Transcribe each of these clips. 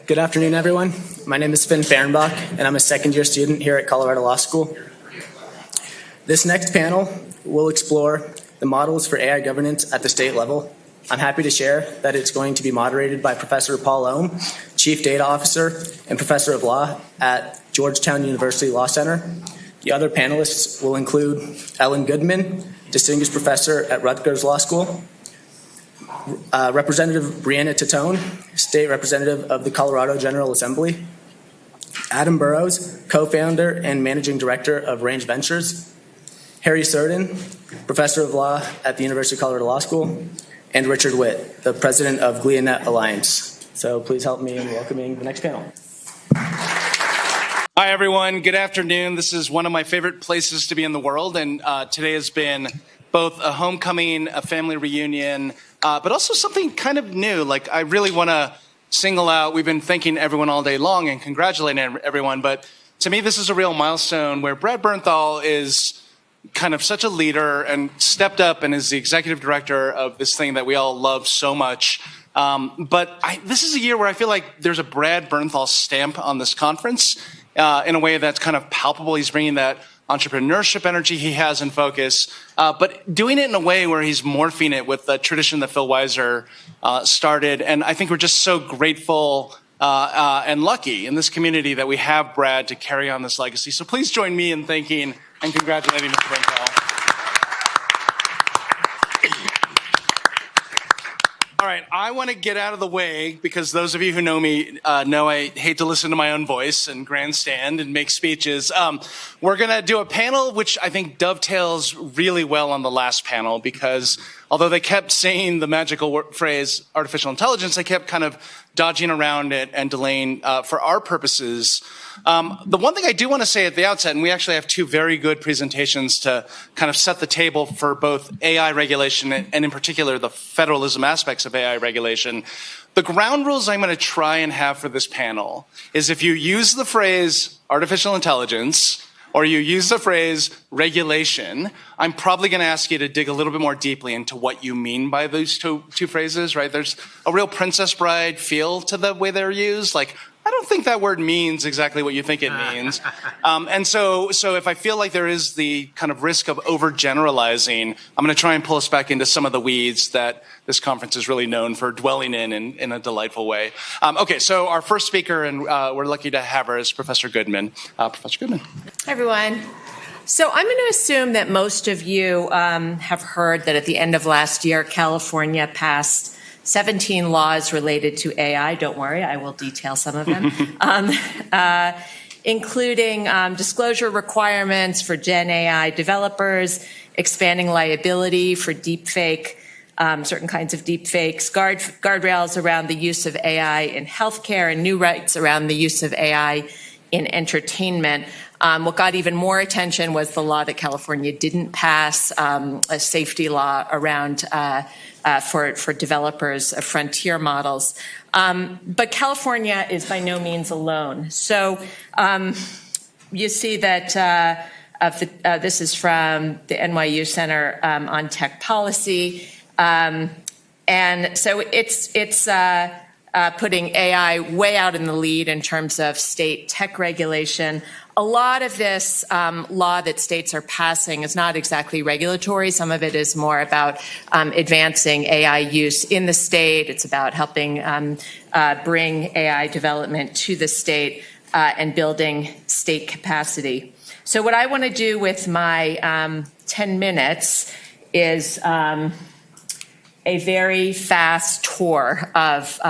Good afternoon, everyone. My name is Finn Fehrenbach, and I'm a second-year student here at Colorado Law School. This next panel will explore the models for AI governance at the state level. I'm happy to share that it's going to be moderated by Professor Paul Ohm, Chief Data Officer and Professor of Law at Georgetown University Law Center. The other panelists will include Ellen Goodman, Distinguished Professor at Rutgers Law School, Representative Brianna Titone, State Representative of the Colorado General Assembly, Adam Burrows, Co-founder and Managing Director of Range Ventures, Harry Surden, Professor of Law at the University of Colorado Law School, and Richard Whitt, the President of GliaNet Alliance. So please help me in welcoming the next panel. Hi, everyone. Good afternoon. This is one of my favorite places to be in the world, and today has been both a homecoming, a family reunion, but also something kind of new. Like, I really want to single out, we've been thanking everyone all day long and congratulating everyone, but to me this is a real milestone where Brad Bernthal is kind of such a leader and stepped up and is the executive director of this thing that we all love so much. But this is a year where I feel like there's a Brad Bernthal stamp on this conference in a way that's kind of palpable. He's bringing that entrepreneurship energy he has in focus, but doing it in a way where he's morphing it with the tradition that Phil Weiser started. And I think we're just so grateful and lucky in this community that we have Brad to carry on this legacy. So please join me in thanking and congratulating Mr. Bernthal. All right, I want to get out of the way because those of you who know me know I hate to listen to my own voice and grandstand and make speeches. We're going to do a panel which I think dovetails really well on the last panel because although they kept saying the magical phrase artificial intelligence, they kept kind of dodging around it and delaying for our purposes. The one thing I do want to say at the outset, and we actually have two very good presentations to kind of set the table for both AI regulation and in particular the federalism aspects of AI regulation. The ground rules I'm going to try and have for this panel is if you use the phrase artificial intelligence or you use the phrase regulation, I'm probably going to ask you to dig a little bit more deeply into what you mean by those two phrases, right? There's a real Princess Bride feel to the way they're used. Like, I don't think that word means exactly what you think it means. And so if I feel like there is the kind of risk of overgeneralizing, I'm going to try and pull us back into some of the weeds that this conference is really known for dwelling in a delightful way. Okay, so our first speaker, and we're lucky to have her, is Professor Goodman. Professor Goodman. Hi, everyone. So I'm going to assume that most of you have heard that at the end of last year, California passed 17 laws related to AI. Don't worry, I will detail some of them, including disclosure requirements for Gen AI developers, expanding liability for deepfake, certain kinds of deepfakes, guardrails around the use of AI in healthcare, and new rights around the use of AI in entertainment. What got even more attention was the law that California didn't pass, a safety law around for developers of frontier models. But California is by no means alone. So you see that this is from the NYU Center on Tech Policy. And so it's putting AI way out in the lead in terms of state tech regulation. A lot of this law that states are passing is not exactly regulatory. Some of it is more about advancing AI use in the state. It's about helping bring AI development to the state and building state capacity. So what I want to do with my 10 minutes is a very fast tour of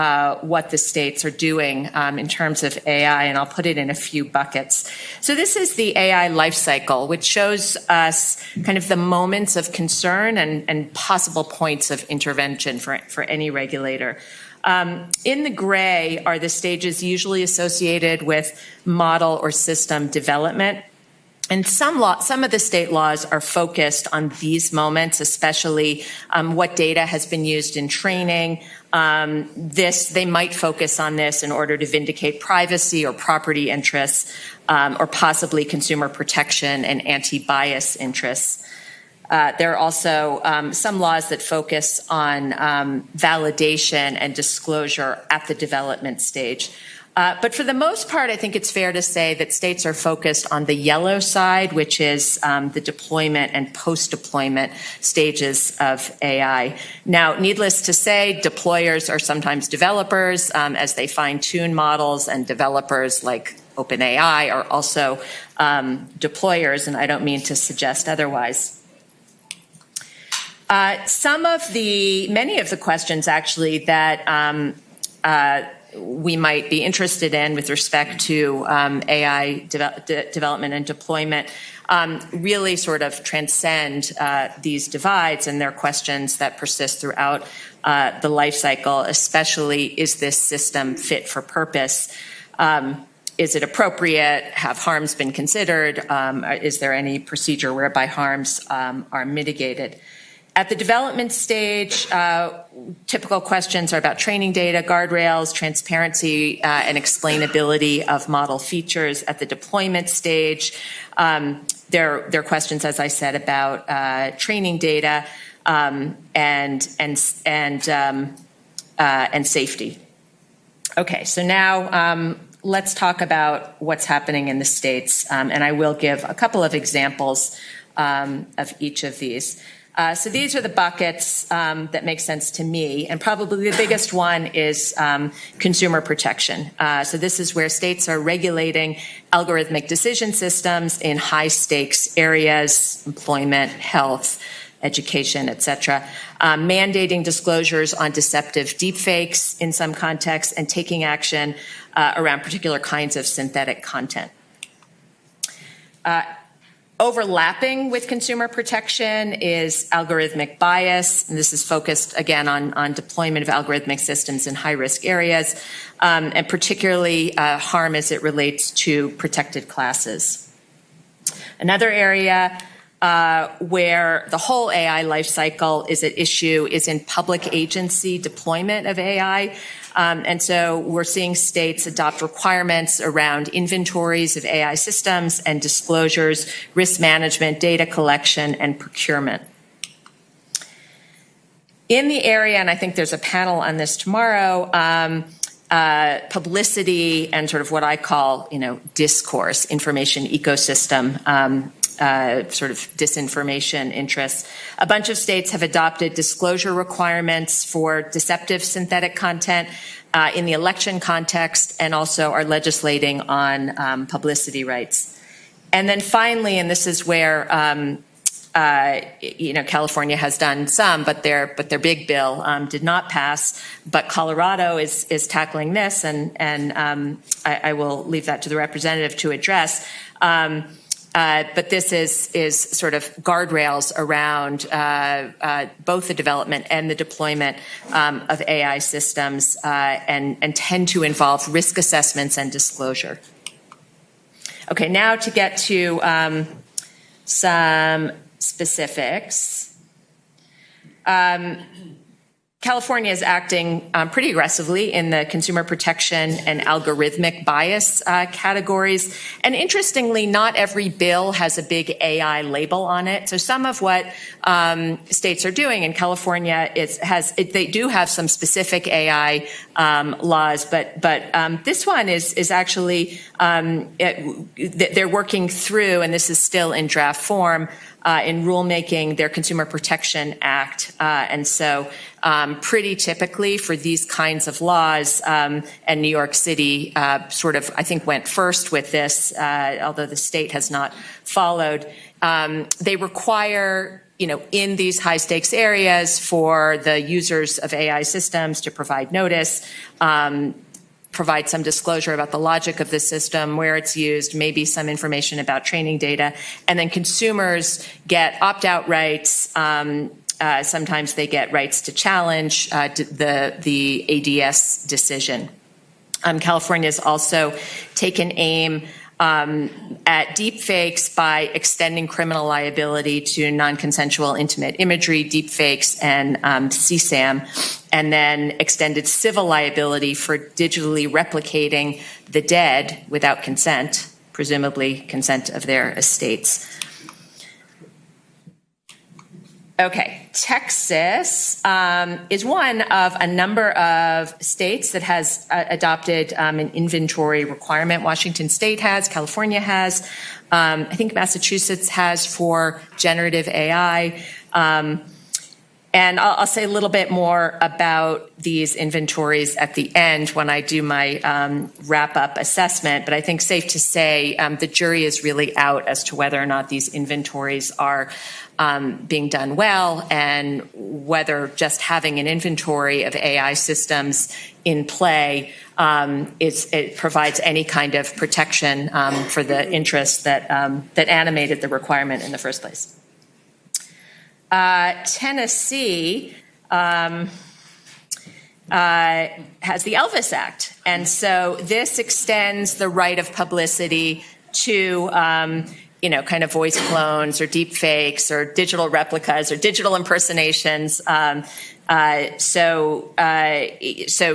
what the states are doing in terms of AI, and I'll put it in a few buckets. So this is the AI life cycle, which shows us kind of the moments of concern and possible points of intervention for any regulator. In the gray are the stages usually associated with model or system development. And some of the state laws are focused on these moments, especially what data has been used in training. They might focus on this in order to vindicate privacy or property interests, or possibly consumer protection and anti-bias interests. There are also some laws that focus on validation and disclosure at the development stage. But for the most part, I think it's fair to say that states are focused on the yellow side, which is the deployment and post-deployment stages of AI. Now, needless to say, deployers are sometimes developers as they fine-tune models, and developers like OpenAI are also deployers, and I don't mean to suggest otherwise. Many of the questions actually that we might be interested in with respect to AI development and deployment really sort of transcend these divides, and they're questions that persist throughout the life cycle, especially is this system fit for purpose? Is it appropriate? Have harms been considered? Is there any procedure whereby harms are mitigated? At the development stage, typical questions are about training data, guardrails, transparency, and explainability of model features. At the deployment stage, there are questions, as I said, about training data and safety. Okay, so now let's talk about what's happening in the states, and I will give a couple of examples of each of these. So these are the buckets that make sense to me, and probably the biggest one is consumer protection. So this is where states are regulating algorithmic decision systems in high-stakes areas, employment, health, education, et cetera, mandating disclosures on deceptive deepfakes in some contexts, and taking action around particular kinds of synthetic content. Overlapping with consumer protection is algorithmic bias, and this is focused again on deployment of algorithmic systems in high-risk areas, and particularly harm as it relates to protected classes. Another area where the whole AI lifecycle is at issue is in public agency deployment of AI. And so we're seeing states adopt requirements around inventories of AI systems and disclosures, risk management, data collection, and procurement. In the area, and I think there's a panel on this tomorrow, publicity and sort of what I call, discourse, information ecosystem, sort of disinformation interests. A bunch of states have adopted disclosure requirements for deceptive synthetic content in the election context, and also are legislating on publicity rights. And then finally, and this is where California has done some, but their big bill did not pass. But Colorado is tackling this, and I will leave that to the representative to address. But this is sort of guardrails around both the development and the deployment of AI systems, and tend to involve risk assessments and disclosure. Okay, now to get to some specifics. California is acting pretty aggressively in the consumer protection and algorithmic bias categories. And interestingly, not every bill has a big AI label on it. So some of what states are doing in California they do have some specific AI laws, but this one is actually they're working through, and this is still in draft form, in rulemaking, their Consumer Protection Act. And so pretty typically for these kinds of laws, and New York City sort of, I think, went first with this, although the state has not followed. They require, in these high stakes areas for the users of AI systems to provide notice, provide some disclosure about the logic of the system, where it's used, maybe some information about training data, and then consumers get opt-out rights. Sometimes they get rights to challenge the ADS decision. California has also taken aim at deepfakes by extending criminal liability to non-consensual intimate imagery, deepfakes, and CSAM, and then extended civil liability for digitally replicating the dead without consent, presumably consent of their estates. Okay, Texas is one of a number of states that has adopted an inventory requirement. Washington State has, California has, I think Massachusetts has for generative AI. And I'll say a little bit more about these inventories at the end when I do my wrap-up assessment, but I think safe to say the jury is really out as to whether or not these inventories are being done well, and whether just having an inventory of AI systems in play it provides any kind of protection for the interests that animated the requirement in the first place. Tennessee has the Elvis Act, and so this extends the right of publicity to kind of voice clones or deep fakes or digital replicas or digital impersonations. So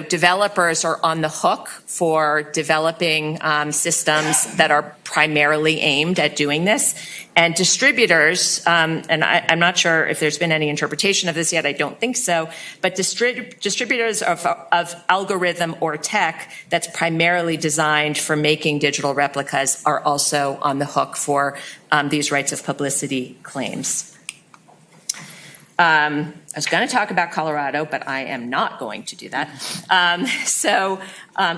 developers are on the hook for developing systems that are primarily aimed at doing this. And distributors, and I'm not sure if there's been any interpretation of this yet, I don't think so, but distributors of algorithm or tech that's primarily designed for making digital replicas are also on the hook for these rights of publicity claims. I was going to talk about Colorado, but I am not going to do that.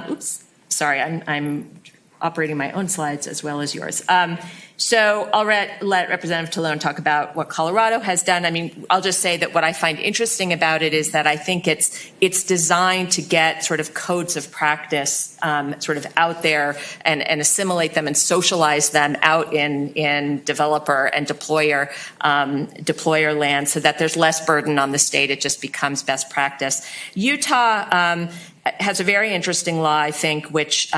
Oops, sorry, I'm operating my own slides as well as yours. So I'll let Representative Titone talk about what Colorado has done. I mean, I'll just say that what I find interesting about it is that I think it's designed to get sort of codes of practice sort of out there and assimilate them and socialize them out in developer and deployer land, so that there's less burden on the state. It just becomes best practice. Utah has a very interesting law, I think, which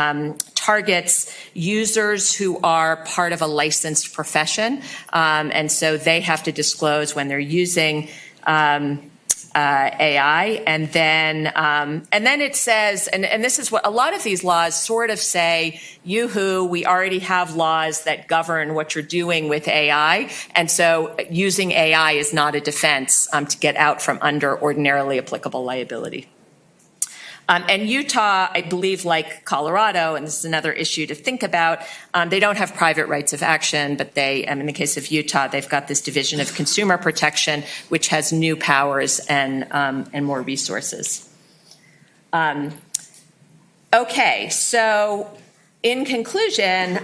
targets users who are part of a licensed profession, and so they have to disclose when they're using AI, and then it says, and this is what a lot of these laws sort of say: yoo-hoo, we already have laws that govern what you're doing with AI, and so using AI is not a defense to get out from under ordinarily applicable liability. And Utah, I believe, like Colorado, and this is another issue to think about, they don't have private rights of action, but they, in the case of Utah, they've got this Division of Consumer Protection, which has new powers and more resources. Okay, so in conclusion,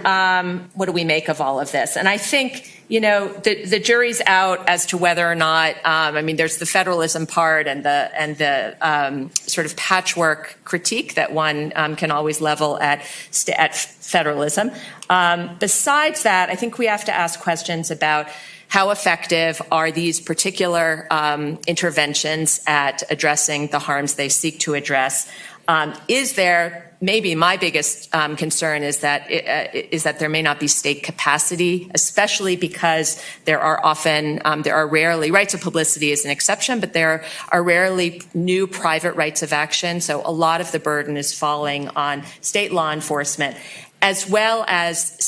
what do we make of all of this? And I think, the jury's out as to whether or not, there's the federalism part and the sort of patchwork critique that one can always level at federalism. Besides that, I think we have to ask questions about how effective are these particular interventions at addressing the harms they seek to address? Maybe my biggest concern is that there may not be state capacity, especially because there are rarely, rights of publicity is an exception, but there are rarely new private rights of action. So a lot of the burden is falling on state law enforcement, as well as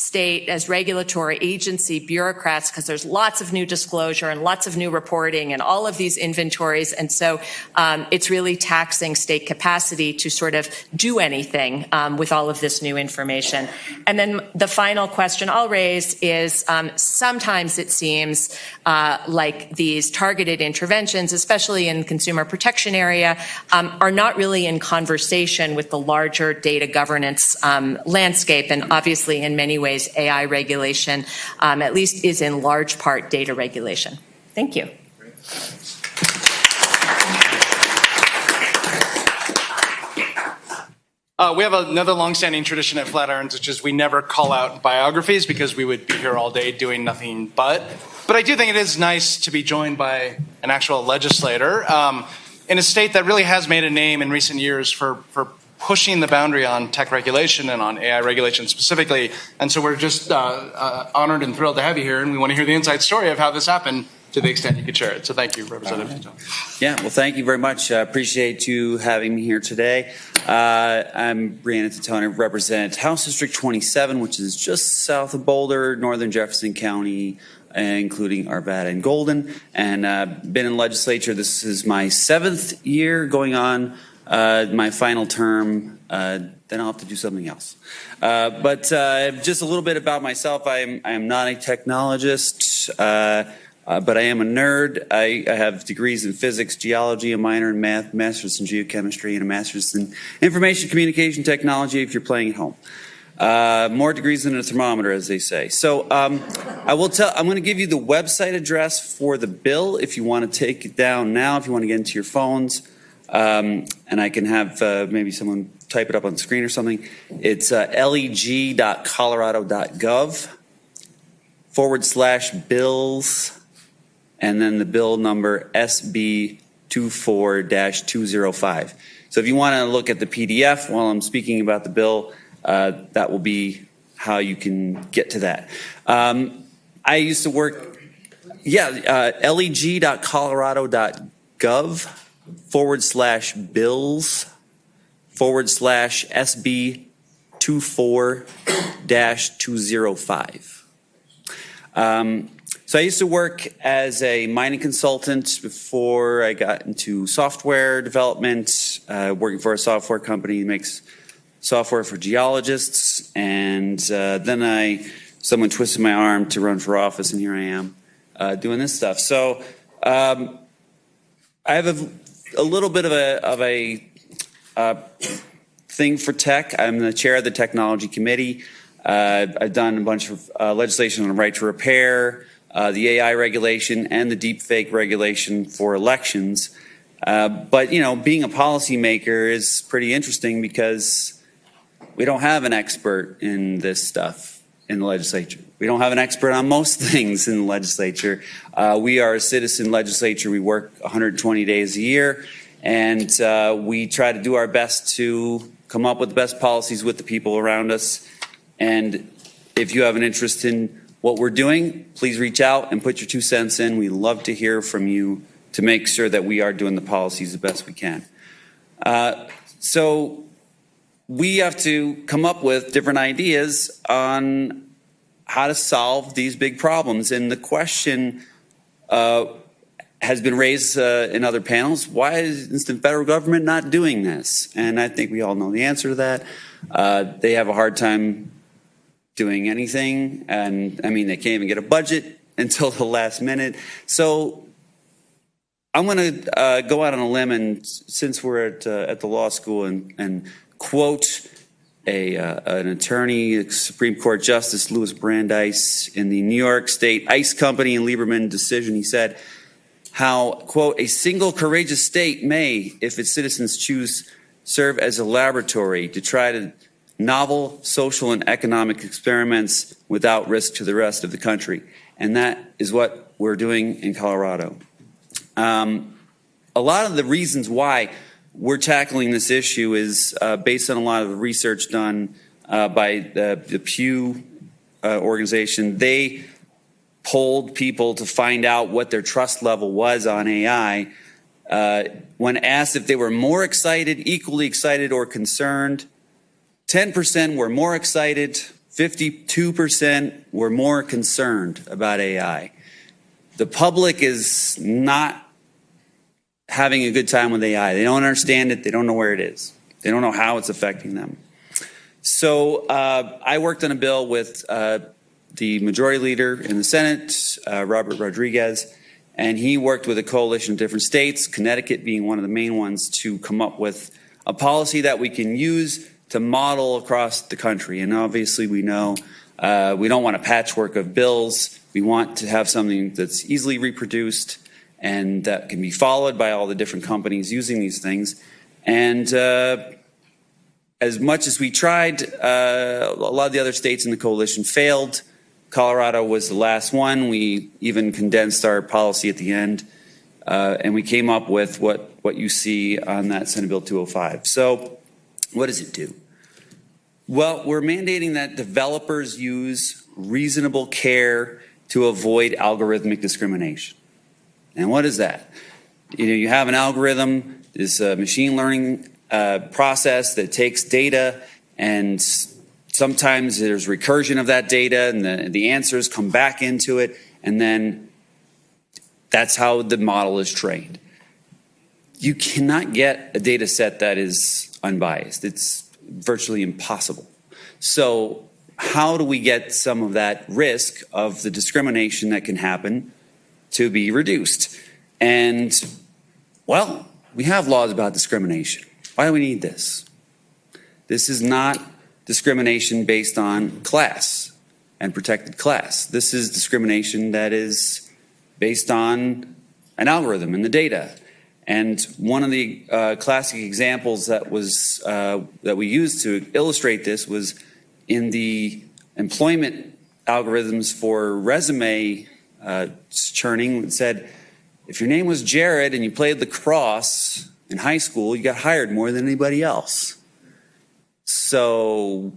as regulatory agency bureaucrats, because there's lots of new disclosure and lots of new reporting and all of these inventories. And so it's really taxing state capacity to sort of do anything with all of this new information. And then the final question I'll raise is sometimes it seems like these targeted interventions, especially in consumer protection area, are not really in conversation with the larger data governance landscape. And obviously, in many ways, AI regulation, at least, is in large part data regulation. Thank you. We have another longstanding tradition at Flatirons, which is we never call out biographies because we would be here all day doing nothing but. But I do think it is nice to be joined by an actual legislator in a state that really has made a name in recent years for pushing the boundary on tech regulation and on AI regulation specifically. And so we're just honored and thrilled to have you here, and we want to hear the inside story of how this happened to the extent you could share it. So thank you, Representative Titone. Yeah, well, thank you very much. I appreciate you having me here today. I'm Brianna Titone. I represent House District 27, which is just south of Boulder, northern Jefferson County, including Arvada and Golden, and been in legislature. This is my 7th year going on my final term. Then I'll have to do something else. But just a little bit about myself. I am not a technologist, but I am a nerd. I have degrees in physics, geology, a minor in math, master's in geochemistry, and a master's in information communication technology if you're playing at home. More degrees than a thermometer, as they say. So I'm going to give you the website address for the bill if you want to take it down now, if you want to get into your phones. And I can have maybe someone type it up on the screen or something. It's leg.colorado.gov/bills, and then the bill number SB 24-205. So if you want to look at the PDF while I'm speaking about the bill, that will be how you can get to that. I used to work, leg.colorado.gov/bills/SB 24-205. So I used to work as a mining consultant before I got into software development, working for a software company that makes software for geologists, and then someone twisted my arm to run for office, and here I am doing this stuff. So I have a little bit of a thing for tech. I'm the chair of the technology committee. I've done a bunch of legislation on the right to repair, the AI regulation, and the deepfake regulation for elections. But being a policymaker is pretty interesting because we don't have an expert in this stuff in the legislature. We don't have an expert on most things in the legislature. We are a citizen legislature. We work 120 days a year, and we try to do our best to come up with the best policies with the people around us. And if you have an interest in what we're doing, please reach out and put your 2 cents in. We love to hear from you to make sure that we are doing the policies the best we can. So we have to come up with different ideas on how to solve these big problems. And the question has been raised in other panels: why is the federal government not doing this? And I think we all know the answer to that. They have a hard time doing anything, and I mean, they can't even get a budget until the last minute. So I'm going to go out on a limb, and since we're at the law school, and quote an attorney, Supreme Court Justice Louis Brandeis, in the New York State Ice Company and Lieberman decision. He said how, quote, a single courageous state may, if its citizens choose, serve as a laboratory to try to novel social and economic experiments without risk to the rest of the country. And that is what we're doing in Colorado. A lot of the reasons why we're tackling this issue is based on a lot of the research done by the Pew organization. They polled people to find out what their trust level was on AI. When asked if they were more excited, equally excited, or concerned, 10% were more excited, 52% were more concerned about AI. The public is not having a good time with AI. They don't understand it. They don't know where it is. They don't know how it's affecting them. So I worked on a bill with the majority leader in the Senate, Robert Rodriguez, and he worked with a coalition of different states, Connecticut being one of the main ones, to come up with a policy that we can use to model across the country. And obviously we know we don't want a patchwork of bills. We want to have something that's easily reproduced and that can be followed by all the different companies using these things. And as much as we tried, a lot of the other states in the coalition failed. Colorado was the last one. We even condensed our policy at the end, and we came up with what you see on that Senate Bill 205. So what does it do? Well, we're mandating that developers use reasonable care to avoid algorithmic discrimination. And what is that? You have an algorithm, this machine learning process that takes data, and sometimes there's recursion of that data, and the answers come back into it, and then that's how the model is trained. You cannot get a data set that is unbiased. It's virtually impossible. So how do we get some of that risk of the discrimination that can happen to be reduced? And, well, we have laws about discrimination. Why do we need this? This is not discrimination based on class and protected class. This is discrimination that is based on an algorithm in the data. And one of the classic examples that we used to illustrate this was in the employment algorithms for resume churning. It said, if your name was Jared and you played lacrosse in high school, you got hired more than anybody else. So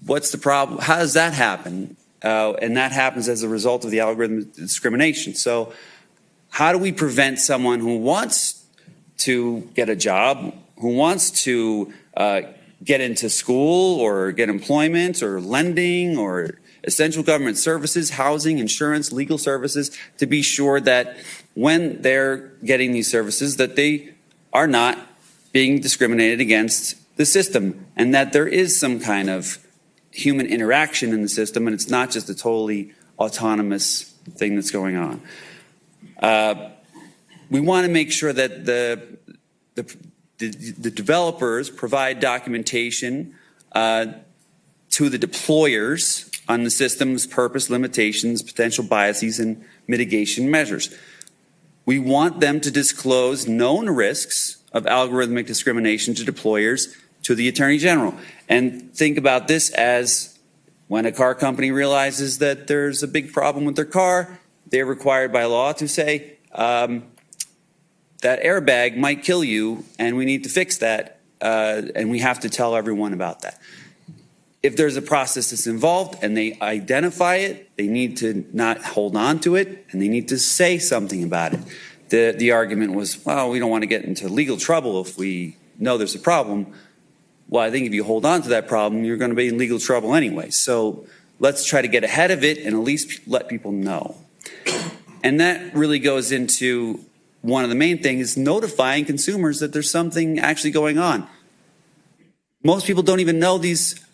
what's the problem? How does that happen? And that happens as a result of the algorithm discrimination. So how do we prevent someone who wants to get a job, who wants to get into school or get employment or lending or essential government services, housing, insurance, legal services, to be sure that when they're getting these services that they are not being discriminated against the system, and that there is some kind of human interaction in the system, and it's not just a totally autonomous thing that's going on. We want to make sure that the developers provide documentation to the deployers on the system's purpose, limitations, potential biases, and mitigation measures. We want them to disclose known risks of algorithmic discrimination to deployers to the Attorney General. And think about this as when a car company realizes that there's a big problem with their car, they're required by law to say, that airbag might kill you and we need to fix that, and we have to tell everyone about that. If there's a process that's involved and they identify it, they need to not hold on to it and they need to say something about it. The argument was, well, we don't want to get into legal trouble if we know there's a problem. Well, I think if you hold on to that problem, you're going to be in legal trouble anyway. So let's try to get ahead of it and at least let people know. And that really goes into one of the main things, is notifying consumers that there's something actually going on. Most people don't even know these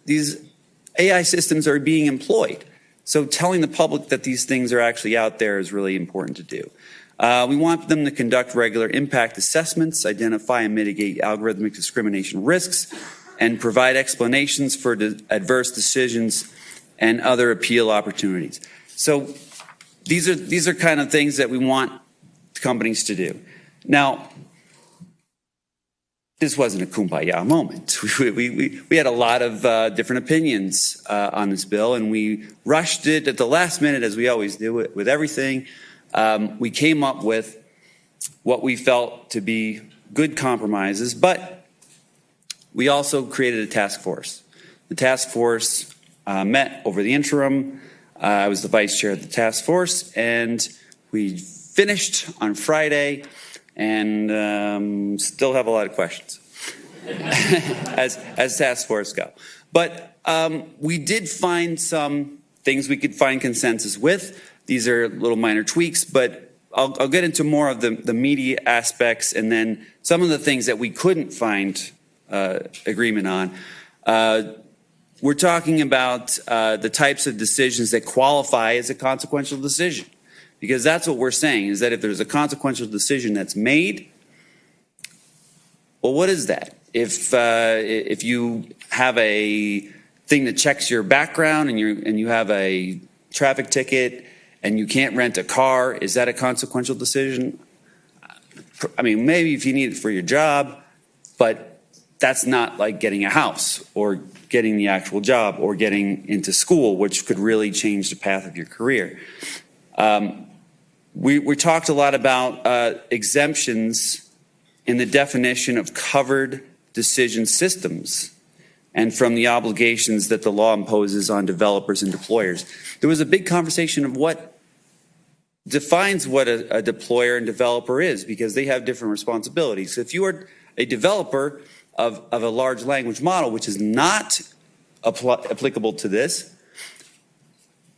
AI systems are being employed. So telling the public that these things are actually out there is really important to do. We want them to conduct regular impact assessments, identify and mitigate algorithmic discrimination risks, and provide explanations for adverse decisions and other appeal opportunities. So these are kind of things that we want companies to do. Now, this wasn't a kumbaya moment. We had a lot of different opinions on this bill, and we rushed it at the last minute, as we always do with everything. We came up with what we felt to be good compromises, but we also created a task force. The task force met over the interim. I was the vice chair of the task force, and we finished on Friday, and still have a lot of questions as task force go. But we did find some things we could find consensus with. These are little minor tweaks, but I'll get into more of the media aspects and then some of the things that we couldn't find agreement on. We're talking about the types of decisions that qualify as a consequential decision, because that's what we're saying, is that if there's a consequential decision that's made, well, what is that? If you have a thing that checks your background and you have a traffic ticket and you can't rent a car, is that a consequential decision? I mean, maybe if you need it for your job, but that's not like getting a house or getting the actual job or getting into school, which could really change the path of your career. We talked a lot about exemptions in the definition of covered decision systems and from the obligations that the law imposes on developers and deployers. There was a big conversation of what defines what a deployer and developer is, because they have different responsibilities. So if you are a developer of a large language model, which is not applicable to this,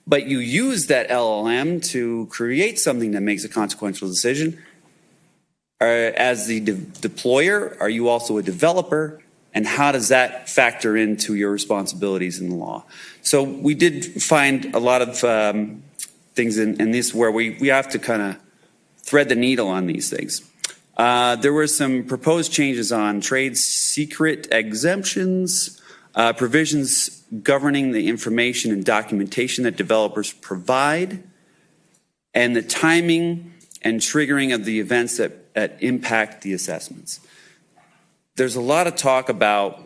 but you use that LLM to create something that makes a consequential decision. As the deployer, are you also a developer? And how does that factor into your responsibilities in the law? So we did find a lot of things in this where we have to kind of thread the needle on these things. There were some proposed changes on trade secret exemptions, provisions governing the information and documentation that developers provide, and the timing and triggering of the events that impact the assessments. There's a lot of talk about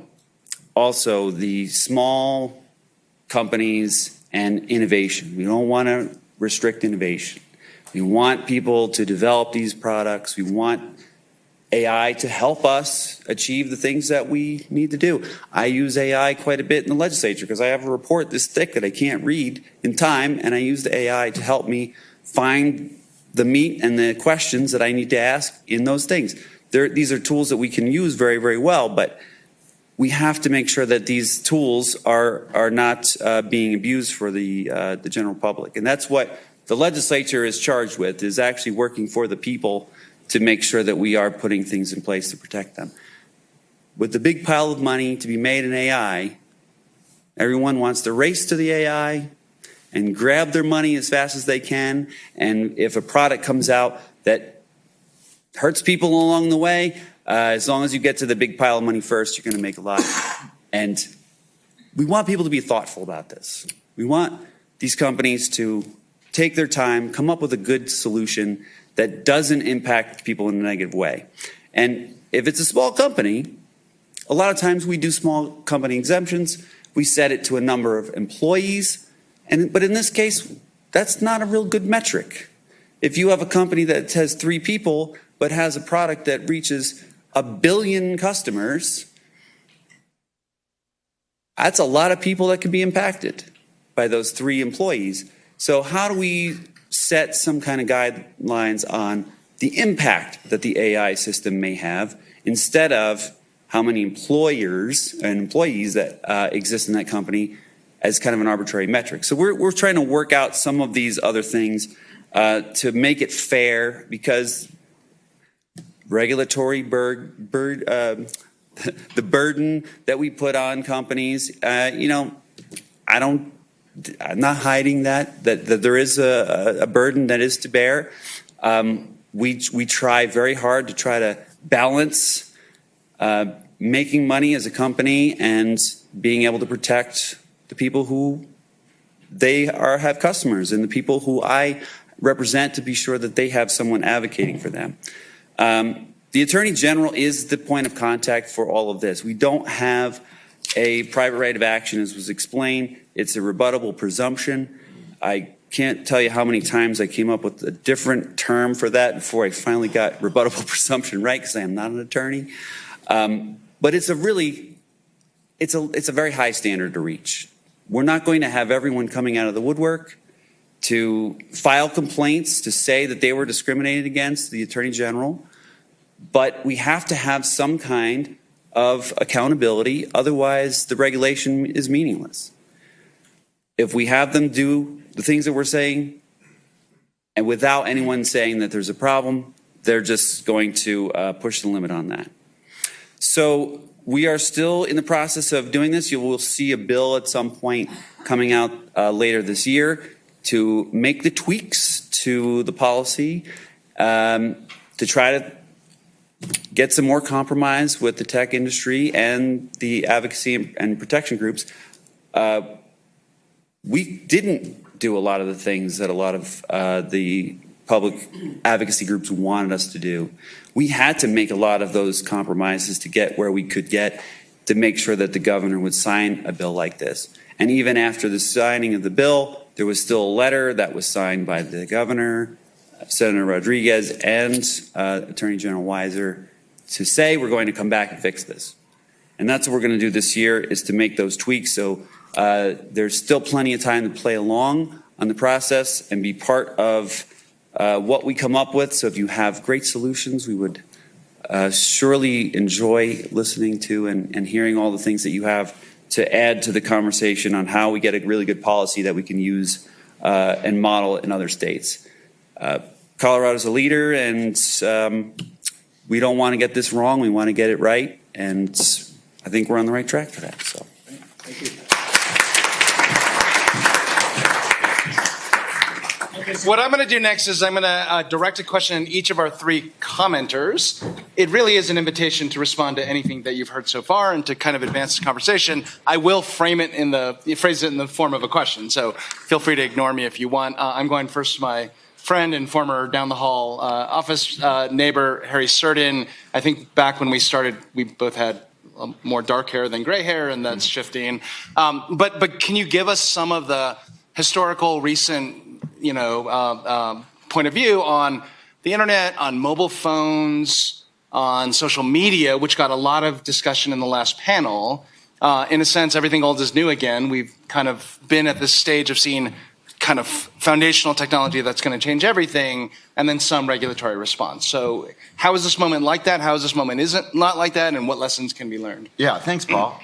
also the small companies and innovation. We don't want to restrict innovation. We want people to develop these products. We want AI to help us achieve the things that we need to do. I use AI quite a bit in the legislature because I have a report this thick that I can't read in time, and I use the AI to help me find the meat and the questions that I need to ask in those things. These are tools that we can use very, very well, but we have to make sure that these tools are not being abused for the general public. And that's what the legislature is charged with, is actually working for the people to make sure that we are putting things in place to protect them. With the big pile of money to be made in AI, everyone wants to race to the AI and grab their money as fast as they can. And if a product comes out that hurts people along the way, as long as you get to the big pile of money first, you're going to make a lot. And we want people to be thoughtful about this. We want these companies to take their time, come up with a good solution that doesn't impact people in a negative way. And if it's a small company, a lot of times we do small company exemptions. We set it to a number of employees. But in this case, that's not a real good metric. If you have a company that has 3 people, but has a product that reaches 1 billion customers, that's a lot of people that could be impacted by those 3 employees. So how do we set some kind of guidelines on the impact that the AI system may have instead of how many employers and employees that exist in that company as kind of an arbitrary metric? So we're trying to work out some of these other things to make it fair, because regulatory the burden that we put on companies, I'm not hiding that there is a burden that is to bear. We try very hard to try to balance making money as a company and being able to protect the people who have customers, and the people who I represent, to be sure that they have someone advocating for them. The Attorney General is the point of contact for all of this. We don't have a private right of action, as was explained. It's a rebuttable presumption. I can't tell you how many times I came up with a different term for that before I finally got rebuttable presumption right, because I am not an attorney. But it's a very high standard to reach. We're not going to have everyone coming out of the woodwork to file complaints to say that they were discriminated against, the Attorney General, but we have to have some kind of accountability. Otherwise, the regulation is meaningless. If we have them do the things that we're saying, and without anyone saying that there's a problem, they're just going to push the limit on that. So we are still in the process of doing this. You will see a bill at some point coming out later this year to make the tweaks to the policy, to try to get some more compromise with the tech industry and the advocacy and protection groups. We didn't do a lot of the things that a lot of the public advocacy groups wanted us to do. We had to make a lot of those compromises to get where we could get, to make sure that the governor would sign a bill like this. And even after the signing of the bill, there was still a letter that was signed by the governor, Senator Rodriguez, and Attorney General Weiser to say we're going to come back and fix this. And that's what we're going to do this year, is to make those tweaks. So there's still plenty of time to play along on the process and be part of what we come up with. So if you have great solutions, we would surely enjoy listening to and hearing all the things that you have to add to the conversation on how we get a really good policy that we can use and model in other states. Colorado's a leader, and we don't want to get this wrong. We want to get it right, and I think we're on the right track for that. So, Thank you. What I'm going to do next is I'm going to direct a question at each of our three commenters. It really is an invitation to respond to anything that you've heard so far and to kind of advance the conversation. I will phrase it in the form of a question, so feel free to ignore me if you want. I'm going first to my friend and former down the hall office neighbor, Harry Surden. I think back when we started, we both had more dark hair than gray hair, and that's shifting. But can you give us some of the historical recent point of view on the internet, on mobile phones, on social media, which got a lot of discussion in the last panel? In a sense, everything old is new again. We've kind of been at this stage of seeing kind of foundational technology that's going to change everything, and then some regulatory response. So how is this moment like that? How is this moment isn't not like that? And what lessons can be learned? Yeah, thanks, Paul.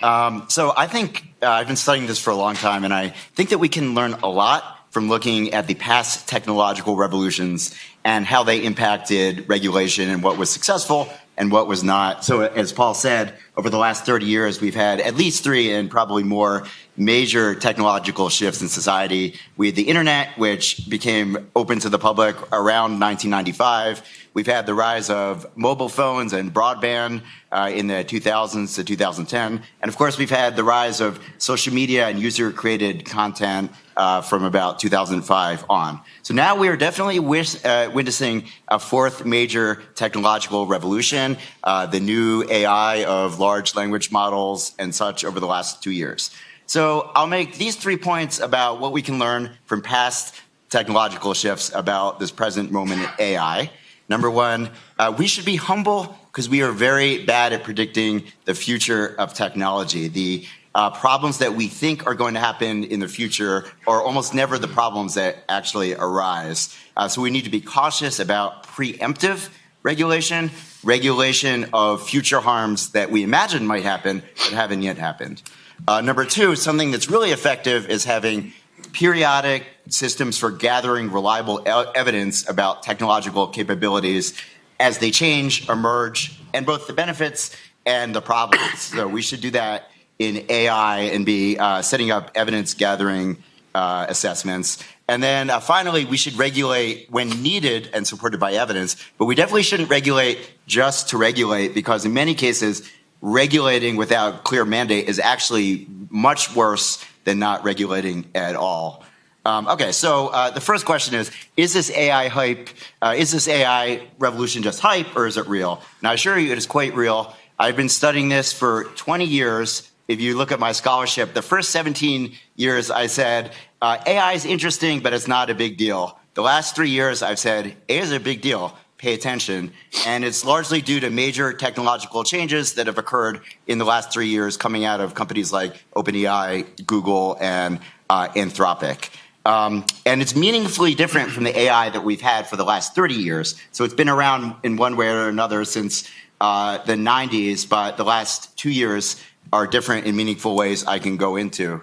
So I think I've been studying this for a long time, and I think that we can learn a lot from looking at the past technological revolutions and how they impacted regulation and what was successful and what was not. So as Paul said, over the last 30 years, we've had at least 3 and probably more major technological shifts in society. We had the internet, which became open to the public around 1995. We've had the rise of mobile phones and broadband in the 2000s to 2010. And of course, we've had the rise of social media and user-created content from about 2005 on. So now we are definitely witnessing a 4th major technological revolution, the new AI of large language models and such over the last 2 years. So I'll make these 3 points about what we can learn from past technological shifts about this present moment in AI. Number 1, we should be humble because we are very bad at predicting the future of technology. The problems that we think are going to happen in the future are almost never the problems that actually arise. So we need to be cautious about preemptive regulation, regulation of future harms that we imagine might happen but haven't yet happened. Number 2, something that's really effective is having periodic systems for gathering reliable evidence about technological capabilities as they change, emerge, and both the benefits and the problems. So we should do that in AI and be setting up evidence gathering assessments. And then finally, we should regulate when needed and supported by evidence, but we definitely shouldn't regulate just to regulate, because in many cases, regulating without clear mandate is actually much worse than not regulating at all. Okay, so the first question is this AI hype, is this AI revolution just hype or is it real? Now I assure you it is quite real. I've been studying this for 20 years. If you look at my scholarship, the first 17 years I said, AI is interesting, but it's not a big deal. The last 3 years I've said, AI is a big deal. Pay attention. And it's largely due to major technological changes that have occurred in the last 3 years coming out of companies like OpenAI, Google, and Anthropic. And it's meaningfully different from the AI that we've had for the last 30 years. So it's been around in one way or another since the 90s, but the last 2 years are different in meaningful ways I can go into.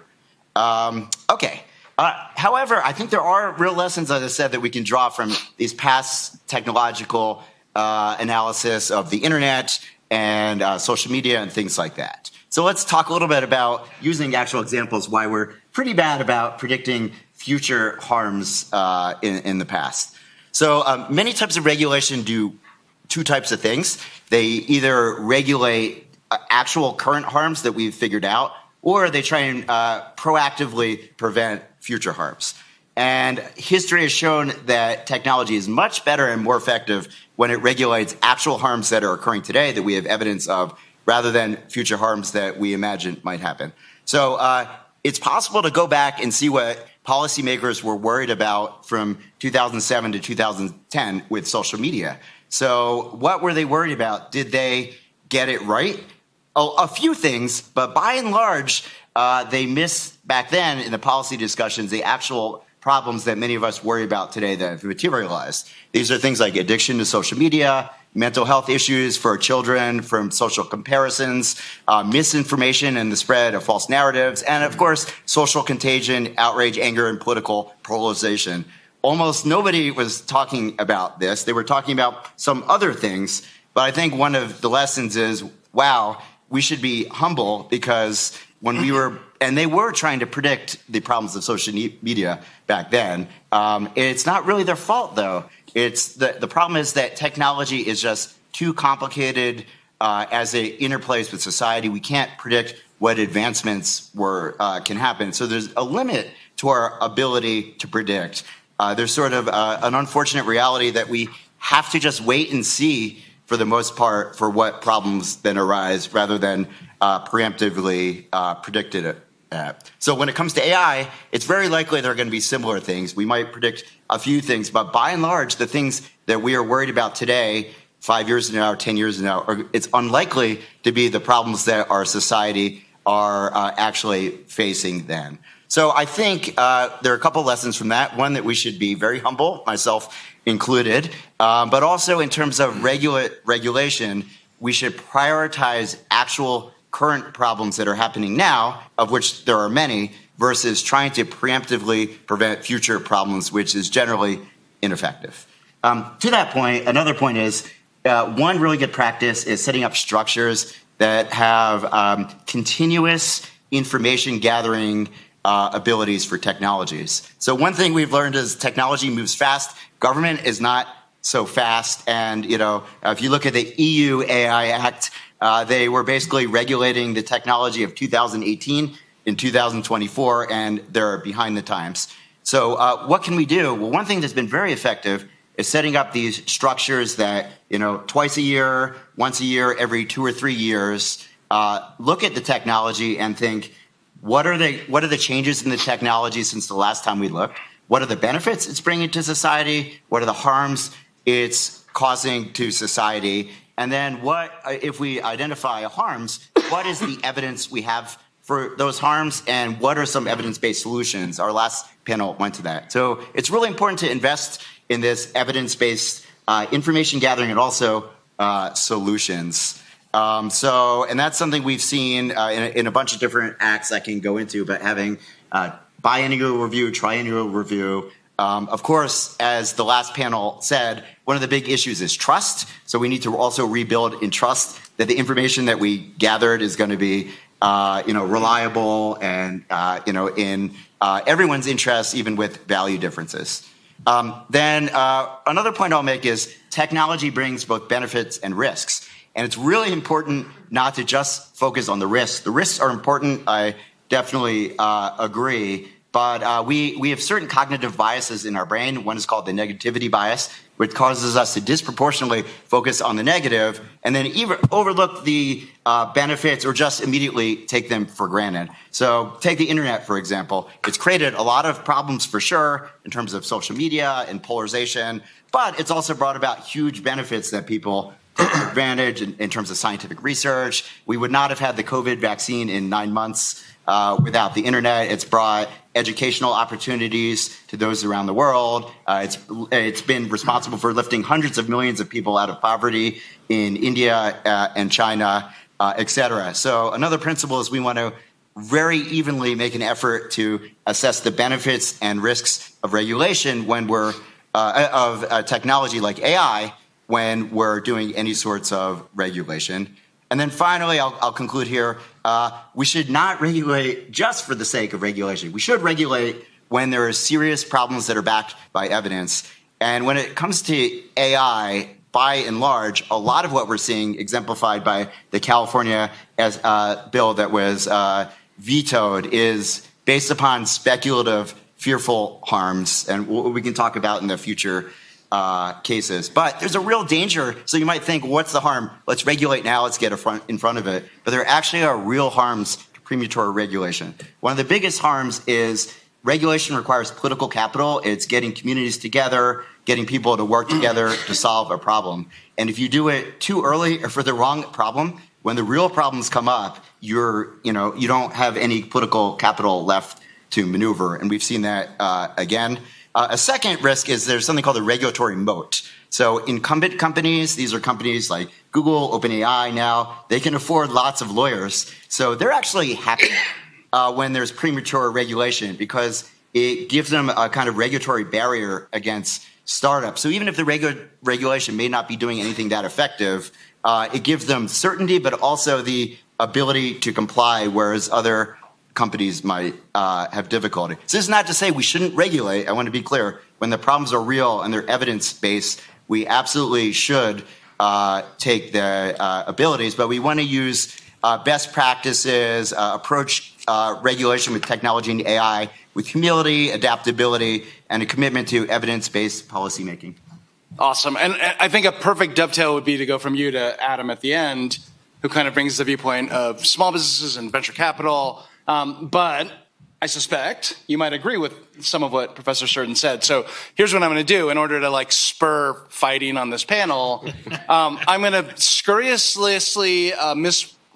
Okay. However, I think there are real lessons, as I said, that we can draw from these past technological analysis of the internet and social media and things like that. So let's talk a little bit about using actual examples why we're pretty bad about predicting future harms in the past. So many types of regulation do 2 types of things. They either regulate actual current harms that we've figured out, or they try and proactively prevent future harms. And history has shown that technology is much better and more effective when it regulates actual harms that are occurring today that we have evidence of, rather than future harms that we imagine might happen. So it's possible to go back and see what policymakers were worried about from 2007 to 2010 with social media. So what were they worried about? Did they get it right? A few things, but by and large, they missed back then in the policy discussions the actual problems that many of us worry about today that have materialized. These are things like addiction to social media, mental health issues for children from social comparisons, misinformation and the spread of false narratives, and of course, social contagion, outrage, anger, and political polarization. Almost nobody was talking about this. They were talking about some other things, but I think one of the lessons is, wow, we should be humble because when we were, and they were trying to predict the problems of social media back then. It's not really their fault, though. It's the problem is that technology is just too complicated as it interplays with society. We can't predict what advancements can happen. So there's a limit to our ability to predict. There's sort of an unfortunate reality that we have to just wait and see for the most part for what problems then arise rather than preemptively predicted it. So when it comes to AI, it's very likely there are going to be similar things. We might predict a few things, but by and large, the things that we are worried about today, 5 years from now or 10 years from now, it's unlikely to be the problems that our society are actually facing then. So I think there are a couple lessons from that. One, that we should be very humble, myself included, but also in terms of regulation, we should prioritize actual current problems that are happening now, of which there are many, versus trying to preemptively prevent future problems, which is generally ineffective. To that point, another point is one really good practice is setting up structures that have continuous information gathering abilities for technologies. So one thing we've learned is technology moves fast. Government is not so fast. And, if you look at the EU AI Act, they were basically regulating the technology of 2018 in 2024, and they're behind the times. So what can we do? Well, one thing that's been very effective is setting up these structures that, twice a year, once a year, every 2 or 3 years, look at the technology and think, what are the changes in the technology since the last time we looked? What are the benefits it's bringing to society? What are the harms it's causing to society? And then if we identify harms, what is the evidence we have for those harms, and what are some evidence-based solutions? Our last panel went to that. So it's really important to invest in this evidence-based information gathering and also solutions. And that's something we've seen in a bunch of different acts I can go into, but having biennial review, triennial review. Of course, as the last panel said, one of the big issues is trust. So we need to also rebuild in trust that the information that we gathered is going to be, reliable and, in everyone's interest, even with value differences. Then another point I'll make is technology brings both benefits and risks. And it's really important not to just focus on the risks. The risks are important. I definitely agree. But we have certain cognitive biases in our brain. One is called the negativity bias, which causes us to disproportionately focus on the negative and then even overlook the benefits or just immediately take them for granted. So take the internet, for example. It's created a lot of problems for sure in terms of social media and polarization, but it's also brought about huge benefits that people take advantage in terms of scientific research. We would not have had the COVID vaccine in 9 months without the internet. It's brought educational opportunities to those around the world. It's been responsible for lifting hundreds of millions of people out of poverty in India and China, et cetera. So another principle is we want to very evenly make an effort to assess the benefits and risks of regulation when we're of technology like AI when we're doing any sorts of regulation. And then finally, I'll conclude here. We should not regulate just for the sake of regulation. We should regulate when there are serious problems that are backed by evidence. And when it comes to AI, by and large, a lot of what we're seeing exemplified by the California bill that was vetoed is based upon speculative, fearful harms, and we can talk about in the future cases. But there's a real danger. So you might think, what's the harm? Let's regulate now. Let's get in front of it. But there actually are real harms to premature regulation. One of the biggest harms is regulation requires political capital. It's getting communities together, getting people to work together to solve a problem. And if you do it too early or for the wrong problem, when the real problems come up, you don't have any political capital left to maneuver. And we've seen that again. A second risk is there's something called a regulatory moat. So incumbent companies, these are companies like Google, OpenAI now, they can afford lots of lawyers. So they're actually happy when there's premature regulation because it gives them a kind of regulatory barrier against startups. So even if the regulation may not be doing anything that effective, it gives them certainty, but also the ability to comply, whereas other companies might have difficulty. So this is not to say we shouldn't regulate. I want to be clear. When the problems are real and they're evidence-based, we absolutely should take the abilities, but we want to use best practices, approach regulation with technology and AI with humility, adaptability, and a commitment to evidence-based policymaking. Awesome. And I think a perfect dovetail would be to go from you to Adam at the end, who kind of brings the viewpoint of small businesses and venture capital. But I suspect you might agree with some of what Professor Surden said. So here's what I'm going to do in order to spur fighting on this panel. I'm going to scurrilously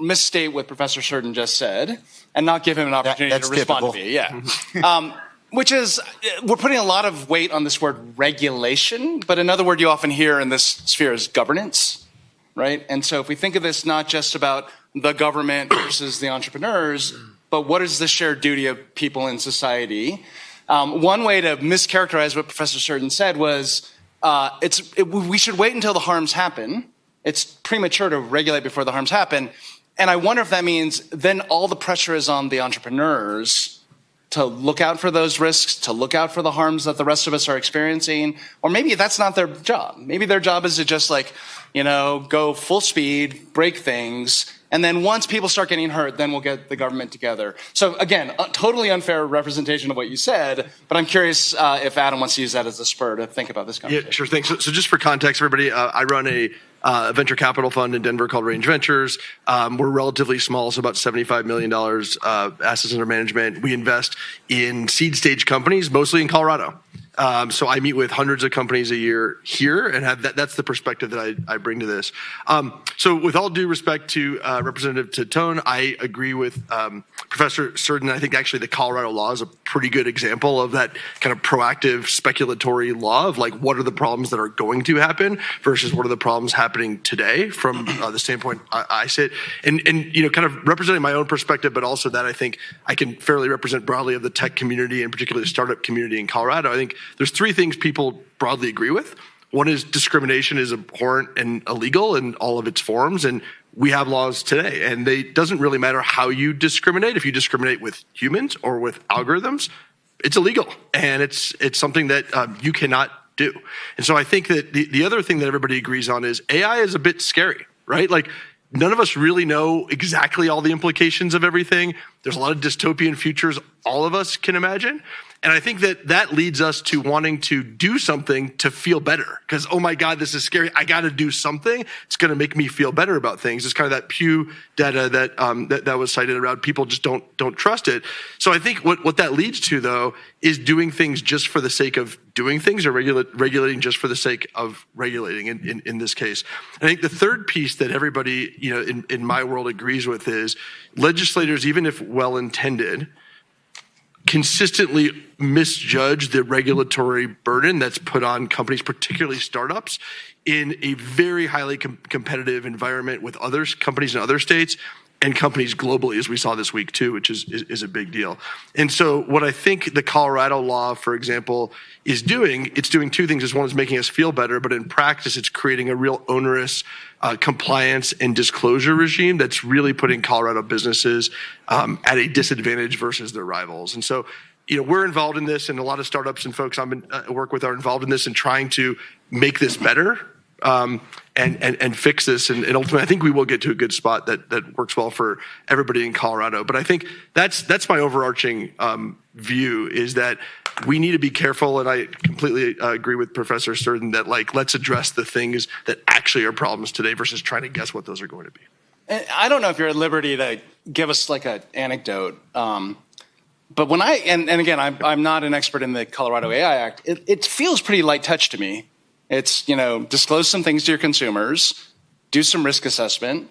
misstate what Professor Surden just said and not give him an opportunity to respond to me. Yeah. Which is, we're putting a lot of weight on this word regulation, but another word you often hear in this sphere is governance, right? And so if we think of this not just about the government versus the entrepreneurs, but what is the shared duty of people in society? One way to mischaracterize what Professor Surden said was we should wait until the harms happen. It's premature to regulate before the harms happen. And I wonder if that means then all the pressure is on the entrepreneurs to look out for those risks, to look out for the harms that the rest of us are experiencing. Or maybe that's not their job. Maybe their job is to just go full speed, break things. And then once people start getting hurt, then we'll get the government together. So again, a totally unfair representation of what you said, but I'm curious if Adam wants to use that as a spur to think about this conversation. Yeah, sure thing. So just for context, everybody, I run a venture capital fund in Denver called Range Ventures. We're relatively small, so about $75 million assets under management. We invest in seed stage companies, mostly in Colorado. So I meet with hundreds of companies a year here, and that's the perspective that I bring to this. So with all due respect to Representative Titone, I agree with Professor Surden. I think actually the Colorado law is a pretty good example of that kind of proactive speculatory law of what are the problems that are going to happen versus what are the problems happening today from the standpoint I sit. And kind of representing my own perspective, but also that I think I can fairly represent broadly of the tech community and particularly the startup community in Colorado. I think there's three things people broadly agree with. One is discrimination is abhorrent and illegal in all of its forms, and we have laws today. And it doesn't really matter how you discriminate. If you discriminate with humans or with algorithms, it's illegal, and it's something that you cannot do. And so I think that the other thing that everybody agrees on is AI is a bit scary, right? None of us really know exactly all the implications of everything. There's a lot of dystopian futures all of us can imagine. And I think that leads us to wanting to do something to feel better. Because, oh my God, this is scary. I got to do something. It's going to make me feel better about things. It's kind of that Pew data that was cited around people just don't trust it. So I think what that leads to, though, is doing things just for the sake of doing things or regulating just for the sake of regulating in this case. I think the third piece that everybody in my world agrees with is legislators, even if well-intended, consistently misjudge the regulatory burden that's put on companies, particularly startups, in a very highly competitive environment with other companies in other states and companies globally, as we saw this week too, which is a big deal. And so what I think the Colorado law, for example, is doing, it's doing two things. One is making us feel better, but in practice, it's creating a real onerous compliance and disclosure regime that's really putting Colorado businesses at a disadvantage versus their rivals. And so, we're involved in this, and a lot of startups and folks I work with are involved in this and trying to make this better and fix this. And ultimately, I think we will get to a good spot that works well for everybody in Colorado. But I think that's my overarching view is that we need to be careful. And I completely agree with Professor Surden that let's address the things that actually are problems today versus trying to guess what those are going to be. And I don't know if you're at liberty to give us an anecdote. But when and again, I'm not an expert in the Colorado AI Act. It feels pretty light touch to me. It's, disclose some things to your consumers, do some risk assessment.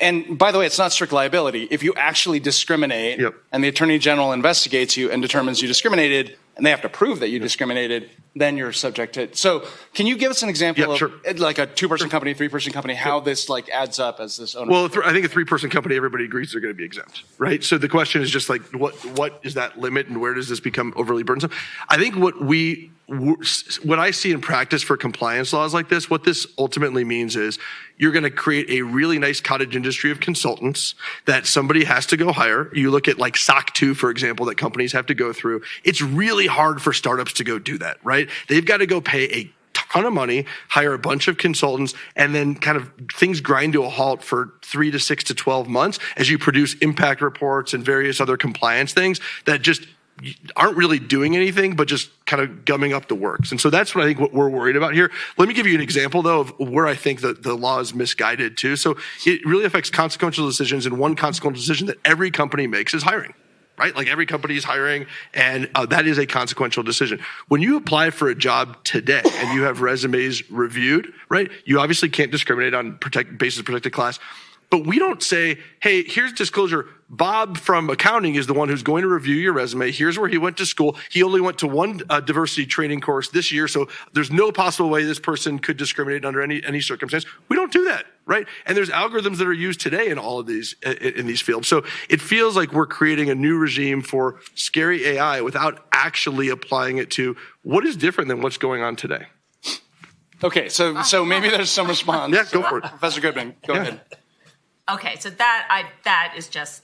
And by the way, it's not strict liability. If you actually discriminate and the Attorney General investigates you and determines you discriminated, and they have to prove that you discriminated, then you're subject to it. So can you give us an example Yeah, of sure. like a 2-person company, 3-person company, how this like adds up as this owner? Well, I think a 3-person company, everybody agrees they're going to be exempt, right? So the question is just like, what is that limit and where does this become overly burdensome? I think what I see in practice for compliance laws like this, what this ultimately means is you're going to create a really nice cottage industry of consultants that somebody has to go hire. You look at like SOC 2, for example, that companies have to go through. It's really hard for startups to go do that, right? They've got to go pay a ton of money, hire a bunch of consultants, and then kind of things grind to a halt for 3 to 6 to 12 months as you produce impact reports and various other compliance things that just aren't really doing anything, but just kind of gumming up the works. And so that's what I think what we're worried about here. Let me give you an example, though, of where I think that the law is misguided, too. So it really affects consequential decisions, and one consequential decision that every company makes is hiring. Right? Like every company is hiring, and that is a consequential decision. When you apply for a job today and you have resumes reviewed, right? You obviously can't discriminate on basis of protected class. But we don't say, hey, here's disclosure. Bob from accounting is the one who's going to review your resume. Here's where he went to school. He only went to one diversity training course this year, so there's no possible way this person could discriminate under any circumstance. We don't do that, right? And there's algorithms that are used today in all of these in these fields. So it feels like we're creating a new regime for scary AI without actually applying it to what is different than what's going on today. Okay, so maybe there's some response. Yeah, go for it. Professor Goodman, go ahead. Okay, so that is just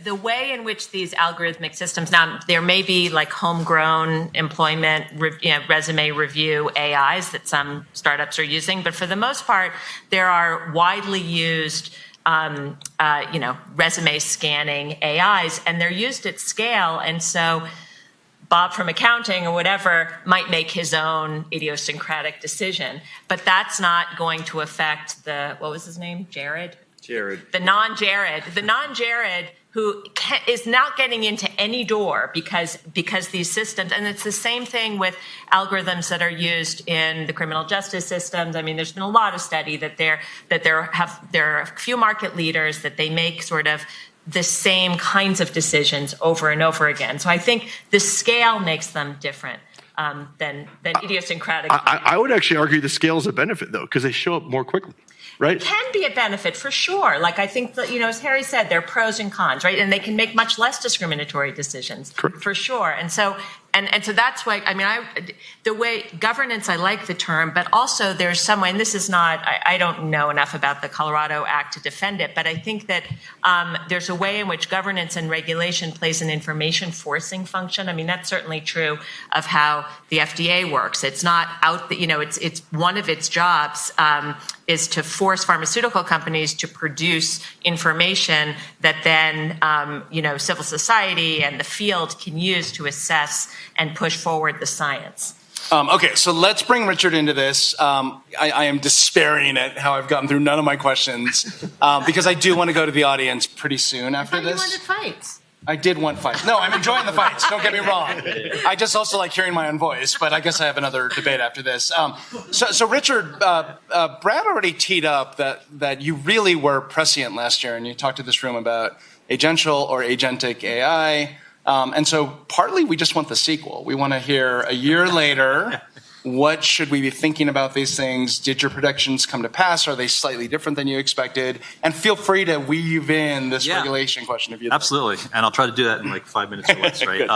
the way in which these algorithmic systems, now there may be like homegrown employment resume review AIs that some startups are using, but for the most part, there are widely used resume scanning AIs, and they're used at scale. And so Bob from accounting or whatever might make his own idiosyncratic decision, but that's not going to affect what was his name? Jared, the non-Jared who is not getting into any door because these systems, and it's the same thing with algorithms that are used in the criminal justice systems. I mean, there's been a lot of study that there are a few market leaders that they make sort of the same kinds of decisions over and over again. So I think the scale makes them different than idiosyncratic. I would actually argue the scale is a benefit, though, because they show up more quickly. Right? It can be a benefit for sure. Like I think that, as Harry said, there are pros and cons, right? And they can make much less discriminatory decisions. Correct. For sure. And so that's why, the way governance, I like the term, but also there's some way, and this is not, I don't know enough about the Colorado Act to defend it, but I think that there's a way in which governance and regulation plays an information forcing function. I mean, that's certainly true of how the FDA works. It's not out, it's one of its jobs is to force pharmaceutical companies to produce information that then, civil society and the field can use to assess and push forward the science. Okay, so let's bring Richard into this. I am despairing at how I've gotten through none of my questions because I do want to go to the audience pretty soon after this. You wanted fights. I did want fights. No, I'm enjoying the fights. Don't get me wrong. I just also like hearing my own voice, but I guess I have another debate after this. So Richard, Brad already teed up that you really were prescient last year, and you talked to this room about agential or agentic AI. And so partly we just want the sequel. We want to hear a year later, what should we be thinking about these things? Did your predictions come to pass? Are they slightly different than you expected? And feel free to weave in this regulation question if you'd like. Absolutely. And I'll try to do that in like 5 minutes or less, right?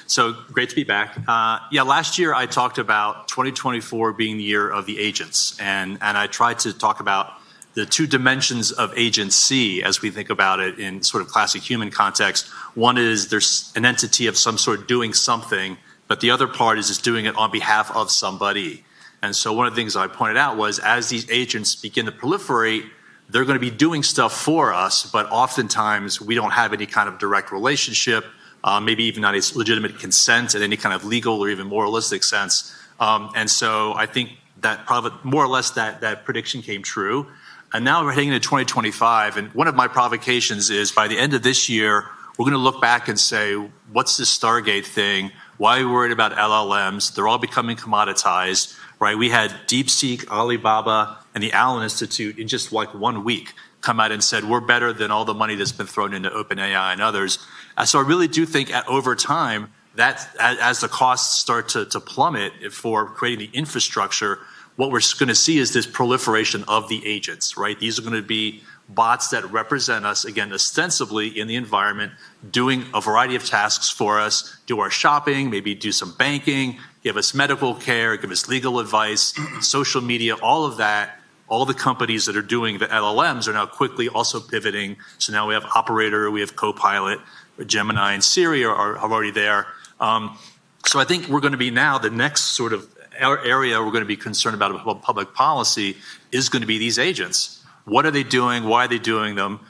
So great to be back. Last year I talked about 2024 being the year of the agents. And I tried to talk about the two dimensions of agency as we think about it in sort of classic human context. One is there's an entity of some sort doing something, but the other part is just doing it on behalf of somebody. And so one of the things I pointed out was as these agents begin to proliferate, they're going to be doing stuff for us, but oftentimes we don't have any kind of direct relationship, maybe even not a legitimate consent in any kind of legal or even moralistic sense. And so I think that probably more or less that prediction came true. And now we're heading into 2025, and one of my provocations is by the end of this year, we're going to look back and say, what's this Stargate thing? Why are we worried about LLMs? They're all becoming commoditized, right? We had DeepSeek, Alibaba, and the Allen Institute in just like 1 week come out and said, we're better than all the money that's been thrown into OpenAI and others. So I really do think over time, that as the costs start to plummet for creating the infrastructure, what we're going to see is this proliferation of the agents, right? These are going to be bots that represent us, again, ostensibly in the environment, doing a variety of tasks for us, do our shopping, maybe do some banking, give us medical care, give us legal advice, social media, all of that. All the companies that are doing the LLMs are now quickly also pivoting. So now we have Operator, we have Copilot, Gemini and Siri are already there. So I think we're going to be now the next sort of area we're going to be concerned about public policy is going to be these agents. What are they doing? Why are they doing them?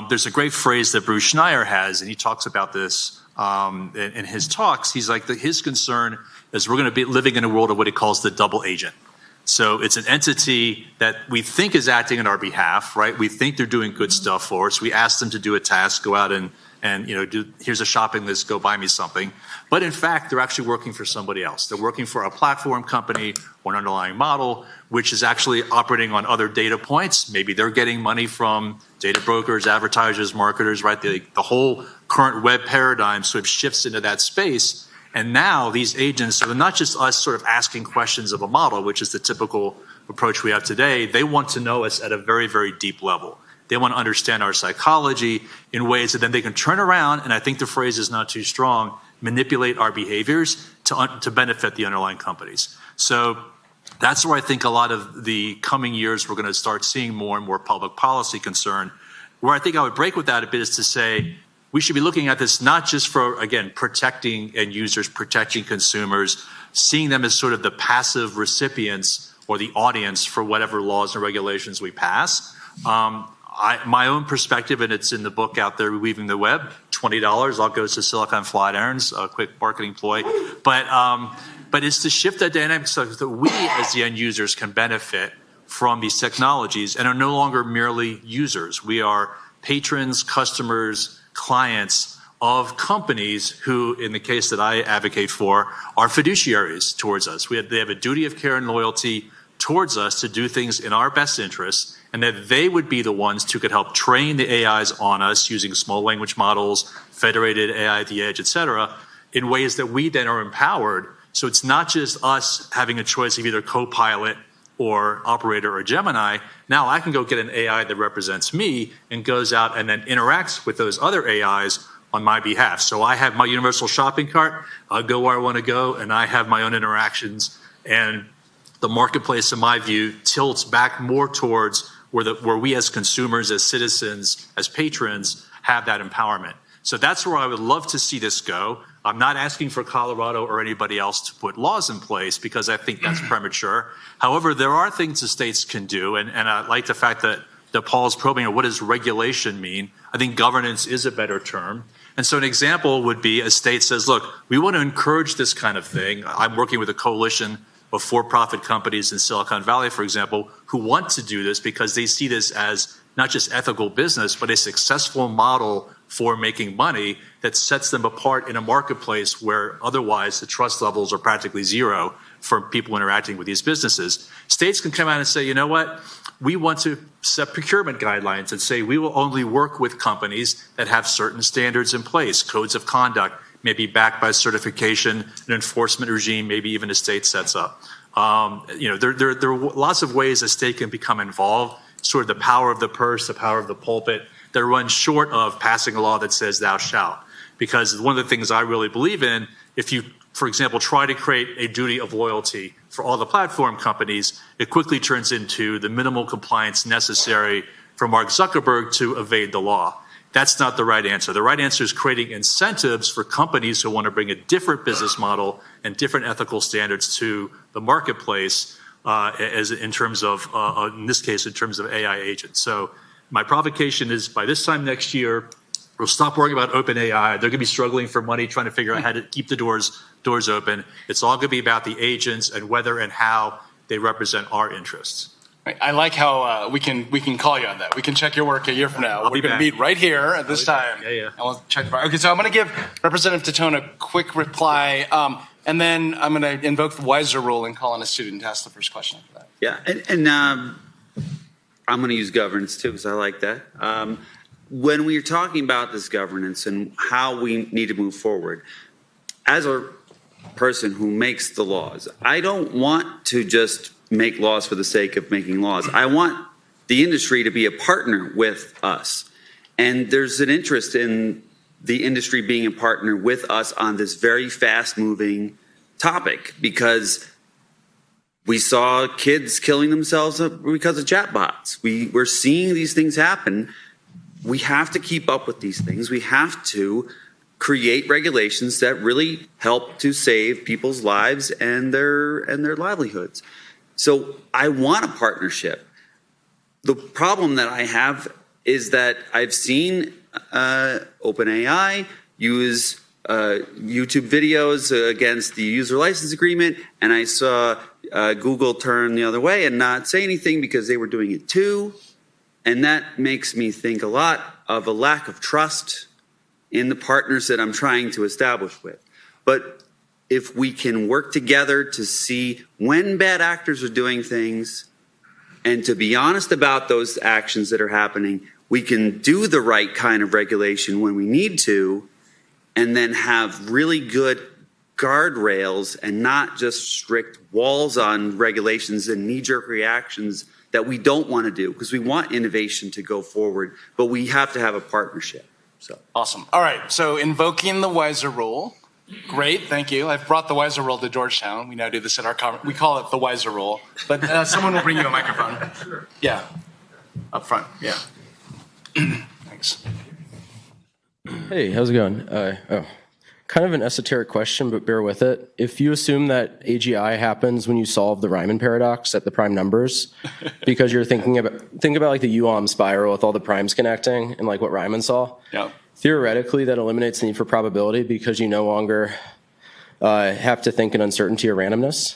There's a great phrase that Bruce Schneier has, and he talks about this in his talks. He's like, his concern is we're going to be living in a world of what he calls the double agent. So it's an entity that we think is acting on our behalf, right? We think they're doing good stuff for us. We ask them to do a task, go out and here's a shopping list, go buy me something. But in fact, they're actually working for somebody else. They're working for a platform company or an underlying model, which is actually operating on other data points. Maybe they're getting money from data brokers, advertisers, marketers, right? The whole current web paradigm sort of shifts into that space. And now these agents are not just us sort of asking questions of a model, which is the typical approach we have today. They want to know us at a very, very deep level. They want to understand our psychology in ways that then they can turn around, and I think the phrase is not too strong, manipulate our behaviors to benefit the underlying companies. So that's where I think a lot of the coming years we're going to start seeing more and more public policy concern. Where I think I would break with that a bit is to say, we should be looking at this not just for, again, protecting end users, protecting consumers, seeing them as sort of the passive recipients or the audience for whatever laws and regulations we pass. My own perspective, and it's in the book out there, Weaving the Web, $20 all goes to Silicon Flatirons, a quick marketing ploy. But it's to shift that dynamic so that we as the end users can benefit from these technologies and are no longer merely users. We are patrons, customers, clients of companies who, in the case that I advocate for, are fiduciaries towards us. They have a duty of care and loyalty towards us to do things in our best interests, and that they would be the ones who could help train the AIs on us using small language models, federated AI at the edge, et cetera, in ways that we then are empowered. So it's not just us having a choice of either Copilot or Operator or Gemini. Now I can go get an AI that represents me and goes out and then interacts with those other AIs on my behalf. So I have my universal shopping cart, I'll go where I want to go, and I have my own interactions. And the marketplace, in my view, tilts back more towards where we as consumers, as citizens, as patrons, have that empowerment. So that's where I would love to see this go. I'm not asking for Colorado or anybody else to put laws in place because I think that's premature. However, there are things the states can do, and I like the fact that Paul's probing, what does regulation mean? I think governance is a better term. And so an example would be a state says, look, we want to encourage this kind of thing. I'm working with a coalition of for-profit companies in Silicon Valley, for example, who want to do this because they see this as not just ethical business, but a successful model for making money that sets them apart in a marketplace where otherwise the trust levels are practically zero for people interacting with these businesses. States can come out and say, you know what, we want to set procurement guidelines and say we will only work with companies that have certain standards in place, codes of conduct, maybe backed by certification, an enforcement regime, maybe even a state sets up. There are lots of ways a state can become involved, sort of the power of the purse, the power of the pulpit, that run short of passing a law that says thou shalt. Because one of the things I really believe in, if you, for example, try to create a duty of loyalty for all the platform companies, it quickly turns into the minimal compliance necessary for Mark Zuckerberg to evade the law. That's not the right answer. The right answer is creating incentives for companies who want to bring a different business model and different ethical standards to the marketplace, as in terms of, in this case, in terms of AI agents. So my provocation is by this time next year, we'll stop worrying about open AI. They're going to be struggling for money, trying to figure out how to keep the doors open. It's all going to be about the agents and whether and how they represent our interests. I like how we can call you on that. We can check your work a year from now. We're going to meet right here at this time. Yeah. And we'll check. Okay, so I'm going to give Representative Titone a quick reply, and then I'm going to invoke the wiser rule and call on a student to ask the first question after that. Yeah, and I'm going to use governance too because I like that. When we're talking about this governance and how we need to move forward, as a person who makes the laws, I don't want to just make laws for the sake of making laws. I want the industry to be a partner with us. And there's an interest in the industry being a partner with us on this very fast-moving topic, because we saw kids killing themselves because of chatbots. We're seeing these things happen. We have to keep up with these things. We have to create regulations that really help to save people's lives and their livelihoods. So I want a partnership. The problem that I have is that I've seen OpenAI use YouTube videos against the user license agreement, and I saw Google turn the other way and not say anything because they were doing it too. And that makes me think a lot of a lack of trust in the partners that I'm trying to establish with. But if we can work together to see when bad actors are doing things and to be honest about those actions that are happening, we can do the right kind of regulation when we need to, and then have really good guardrails and not just strict walls on regulations and knee-jerk reactions that we don't want to do, because we want innovation to go forward, but we have to have a partnership. So Awesome. All right. So invoking the Weiser rule. Great. Thank you. I've brought the Weiser rule to Georgetown. We now do this at our conference. We call it the Weiser rule, but someone will bring you a microphone. Sure. Yeah. Up front. Yeah. Thanks. Hey, how's it going? Kind of an esoteric question, but bear with it. If you assume that AGI happens when you solve the Riemann paradox at the prime numbers, because you're think about like the UOM spiral with all the primes connecting and like what Riemann saw. Yeah. Theoretically, that eliminates the need for probability because you no longer have to think in uncertainty or randomness.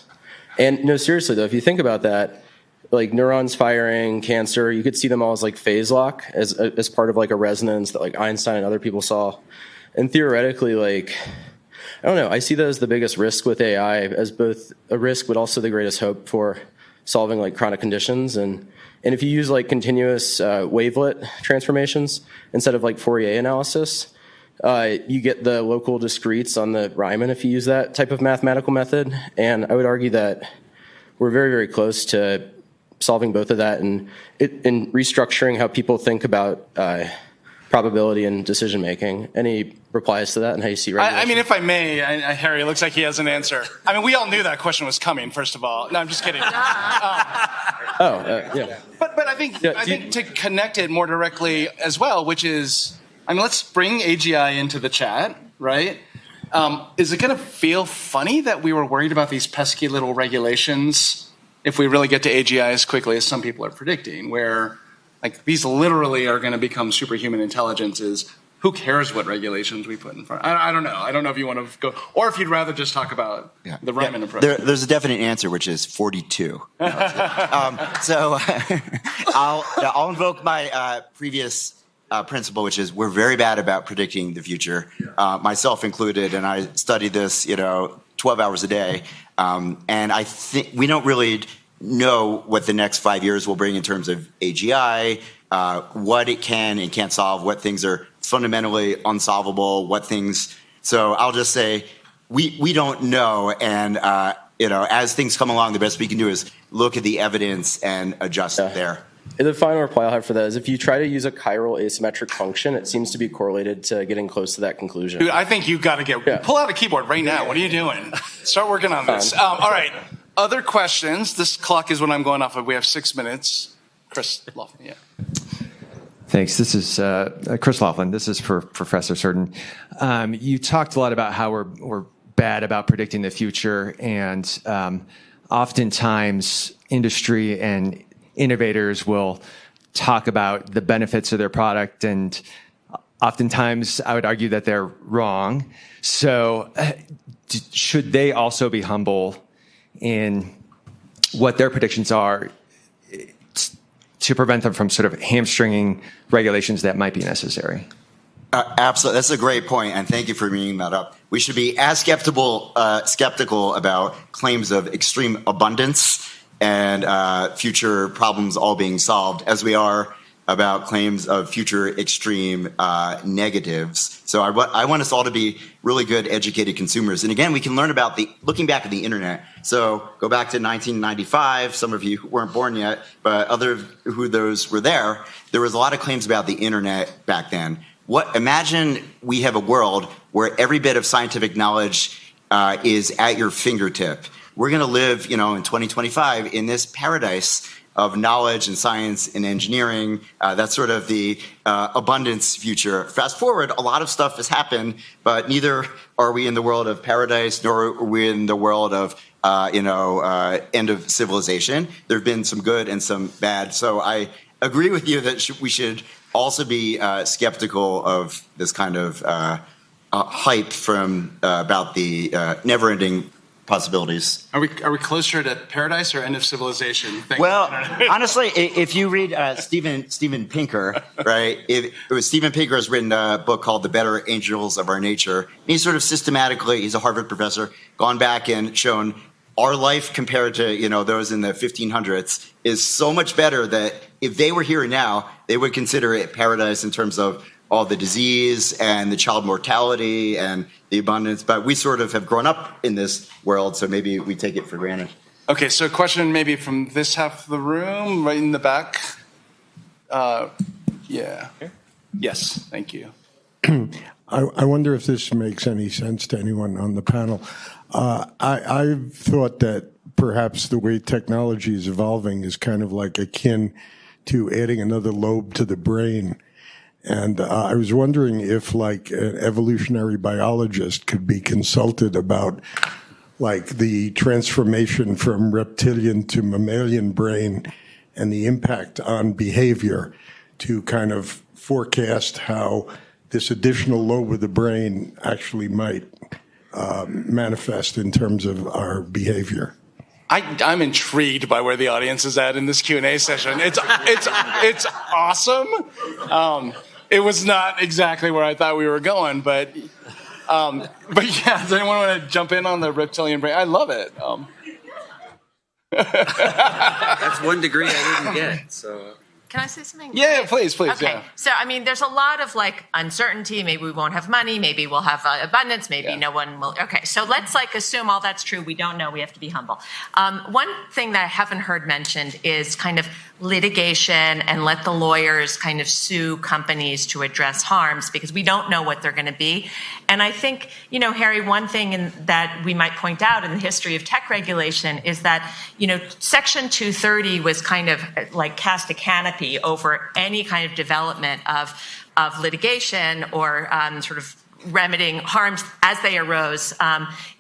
And no, seriously though, if you think about that, like neurons firing, cancer, you could see them all as like phase lock as part of like a resonance that like Einstein and other people saw. And theoretically, like, I don't know, I see that as the biggest risk with AI, as both a risk but also the greatest hope for solving like chronic conditions. And if you use like continuous wavelet transformations instead of like Fourier analysis, you get the local discretes on the Riemann if you use that type of mathematical method. And I would argue that we're very, very close to solving both of that and restructuring how people think about probability and decision making. Any replies to that and how you see regulation? I mean, if I may, Harry, it looks like he has an answer. I mean, we all knew that question was coming, first of all. No, I'm just kidding. Yeah. But I think to connect it more directly as well, which is, I mean, let's bring AGI into the chat, right? Is it going to feel funny that we were worried about these pesky little regulations if we really get to AGI as quickly as some people are predicting, where like these literally are going to become superhuman intelligences? Who cares what regulations we put in front? I don't know. I don't know if you want to go, or if you'd rather just talk about the Riemann approach. There's a definite answer, which is 42. So I'll invoke my previous principle, which is we're very bad about predicting the future, myself included, and I study this, 12 hours a day, and I think we don't really know what the next 5 years will bring in terms of AGI, what it can and can't solve, what things are fundamentally unsolvable, what things. So I'll just say we don't know, and as things come along, the best we can do is look at the evidence and adjust it there. The final reply I'll have for that is if you try to use a chiral asymmetric function, it seems to be correlated to getting close to that conclusion. Dude, I think you've got to pull out a keyboard right now. What are you doing? Start working on this. All right. Other questions? This clock is what I'm going off of. We have 6 minutes. Chris Laughlin, Thanks. This is Chris Laughlin. This is for Professor Surden. You talked a lot about how we're bad about predicting the future, and oftentimes industry and innovators will talk about the benefits of their product, and oftentimes I would argue that they're wrong. So should they also be humble in what their predictions are to prevent them from sort of hamstringing regulations that might be necessary? Absolutely. That's a great point, and thank you for bringing that up. We should be as skeptical about claims of extreme abundance and future problems all being solved as we are about claims of future extreme negatives. So I want us all to be really good, educated consumers. And again, we can learn about looking back at the internet. So go back to 1995. Some of you weren't born yet, but other who those were there. There was a lot of claims about the internet back then. Imagine we have a world where every bit of scientific knowledge is at your fingertip. We're going to live, in 2025 in this paradise of knowledge and science and engineering. That's sort of the abundance future. Fast forward, a lot of stuff has happened, but neither are we in the world of paradise, nor are we in the world of, end of civilization. There have been some good and some bad. So I agree with you that we should also be skeptical of this kind of hype from about the never-ending possibilities. Are we closer to paradise or end of civilization? Well, honestly, if you read Steven Pinker, right? Steven Pinker has written a book called The Better Angels of Our Nature. And he's sort of systematically, he's a Harvard professor, gone back and shown our life compared to those in the 1500s is so much better that if they were here now, they would consider it paradise in terms of all the disease and the child mortality and the abundance. But we sort of have grown up in this world, so maybe we take it for granted. Okay, so a question maybe from this half of the room, right in the back. Yeah. Yes, thank you. I wonder if this makes any sense to anyone on the panel. I've thought that perhaps the way technology is evolving is kind of like akin to adding another lobe to the brain. And I was wondering if, like, an evolutionary biologist could be consulted about, like, the transformation from reptilian to mammalian brain and the impact on behavior to kind of forecast how this additional lobe of the brain actually might manifest in terms of our behavior. I'm intrigued by where the audience is at in this Q&A session. It's awesome. It was not exactly where I thought we were going, but yeah, does anyone want to jump in on the reptilian brain? I love it. That's 1 degree I didn't get. So. Can I say something? Yeah, please. Okay. Yeah. So, there's a lot of uncertainty. Maybe we won't have money. Maybe we'll have abundance. Maybe no one will. Okay. So let's assume all that's true. We don't know. We have to be humble. One thing that I haven't heard mentioned is kind of litigation and let the lawyers kind of sue companies to address harms because we don't know what they're going to be. And I think, Harry, one thing that we might point out in the history of tech regulation is that, Section 230 was kind of cast a canopy over any kind of development of litigation or sort of remedying harms as they arose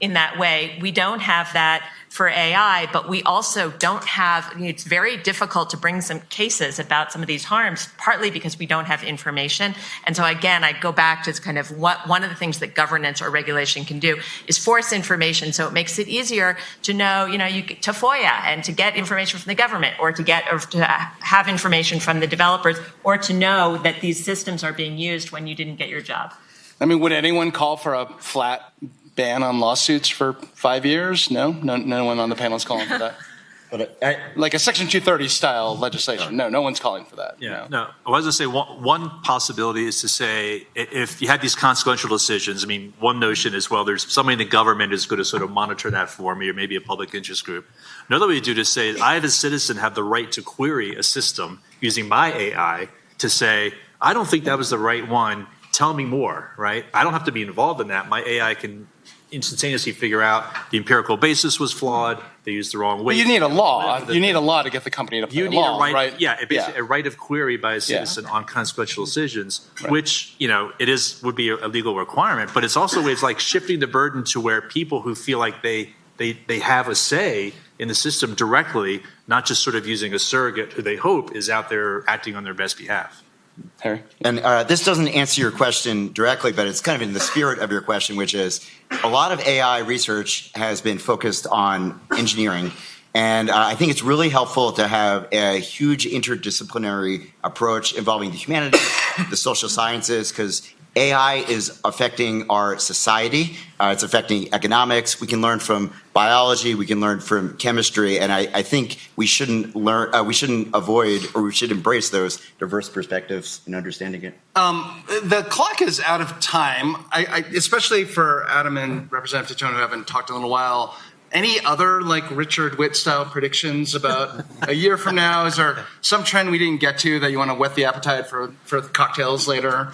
in that way. We don't have that for AI, but we also don't have, it's very difficult to bring some cases about some of these harms, partly because we don't have information. And so again, I go back to kind of one of the things that governance or regulation can do is force information. So it makes it easier to know, to FOIA and to get information from the government or to have information from the developers or to know that these systems are being used when you didn't get your job. Would anyone call for a flat ban on lawsuits for 5 years? No one on the panel is calling for that. But like a Section 230 style legislation. No one's calling for that. Yeah, no. I was going to say one possibility is to say if you had these consequential decisions, one notion is, well, there's somebody in the government is going to sort of monitor that for me or maybe a public interest group. Another way to do this is say, I as a citizen have the right to query a system using my AI to say, I don't think that was the right one. Tell me more, right? I don't have to be involved in that. My AI can instantaneously figure out the empirical basis was flawed. They used the wrong way. But you need a law. You need a law to get the company to play you need along, a right, right? Yeah, basically a right of query by a citizen on consequential decisions, which it would be a legal requirement. But it's also ways like shifting the burden to where people who feel like they have a say in the system directly, not just sort of using a surrogate who they hope is out there acting on their best behalf. Harry? And this doesn't answer your question directly, but it's kind of in the spirit of your question, which is a lot of AI research has been focused on engineering. And I think it's really helpful to have a huge interdisciplinary approach involving the humanities, the social sciences, because AI is affecting our society. It's affecting economics. We can learn from biology. We can learn from chemistry. And I think we shouldn't avoid, or we should embrace those diverse perspectives in understanding it. The clock is out of time, especially for Adam and Representative Titone, who haven't talked in a little while. Any other like Richard Whitt style predictions about a year from now? Is there some trend we didn't get to that you want to whet the appetite for cocktails later?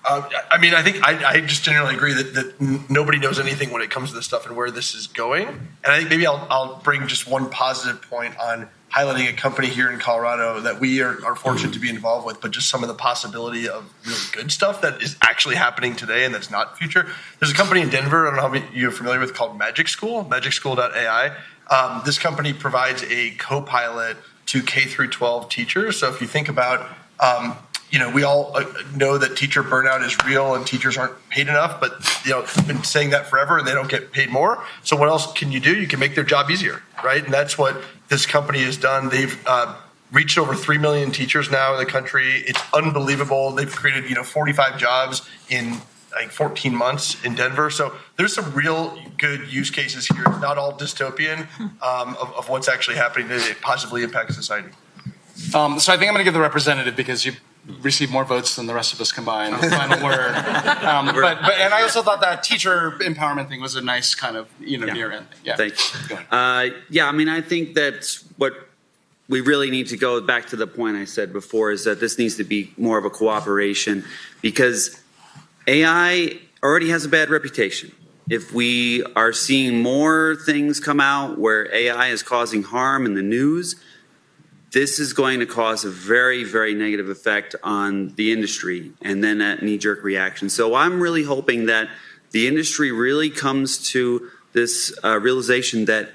I mean, I think I just generally agree that nobody knows anything when it comes to this stuff and where this is going. And I think maybe I'll bring just one positive point on highlighting a company here in Colorado that we are fortunate to be involved with, but just some of the possibility of really good stuff that is actually happening today and that's not future. There's a company in Denver, I don't know how many you're familiar with, called Magic School, magicschool.ai. This company provides a co-pilot to K through 12 teachers. So if you think about we all know that teacher burnout is real and teachers aren't paid enough, but I've been saying that forever and they don't get paid more. So what else can you do? You can make their job easier, right? And that's what this company has done. They've reached over 3 million teachers now in the country. It's unbelievable. They've created 45 jobs in 14 months in Denver. So there's some real good use cases here. It's not all dystopian of what's actually happening to positively impact society. So I think I'm going to give the representative, because you received more votes than the rest of us combined, the final word. But I also thought that teacher empowerment thing was a nice kind of near end. Yeah. Thanks. I mean, I think that's what we really need to go back to the point I said before, is that this needs to be more of a cooperation, because AI already has a bad reputation. If we are seeing more things come out where AI is causing harm in the news, this is going to cause a very, very negative effect on the industry, and then that knee-jerk reaction. So I'm really hoping that the industry really comes to this realization that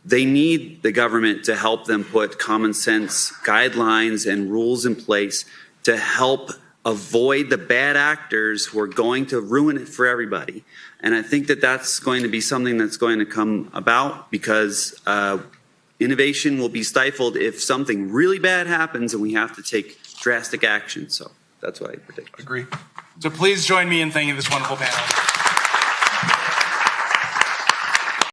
they need the government to help them put common sense guidelines and rules in place to help avoid the bad actors who are going to ruin it for everybody. And I think that that's going to be something that's going to come about, because innovation will be stifled if something really bad happens and we have to take drastic action. So that's what I predict. Agree. So please join me in thanking this wonderful panel.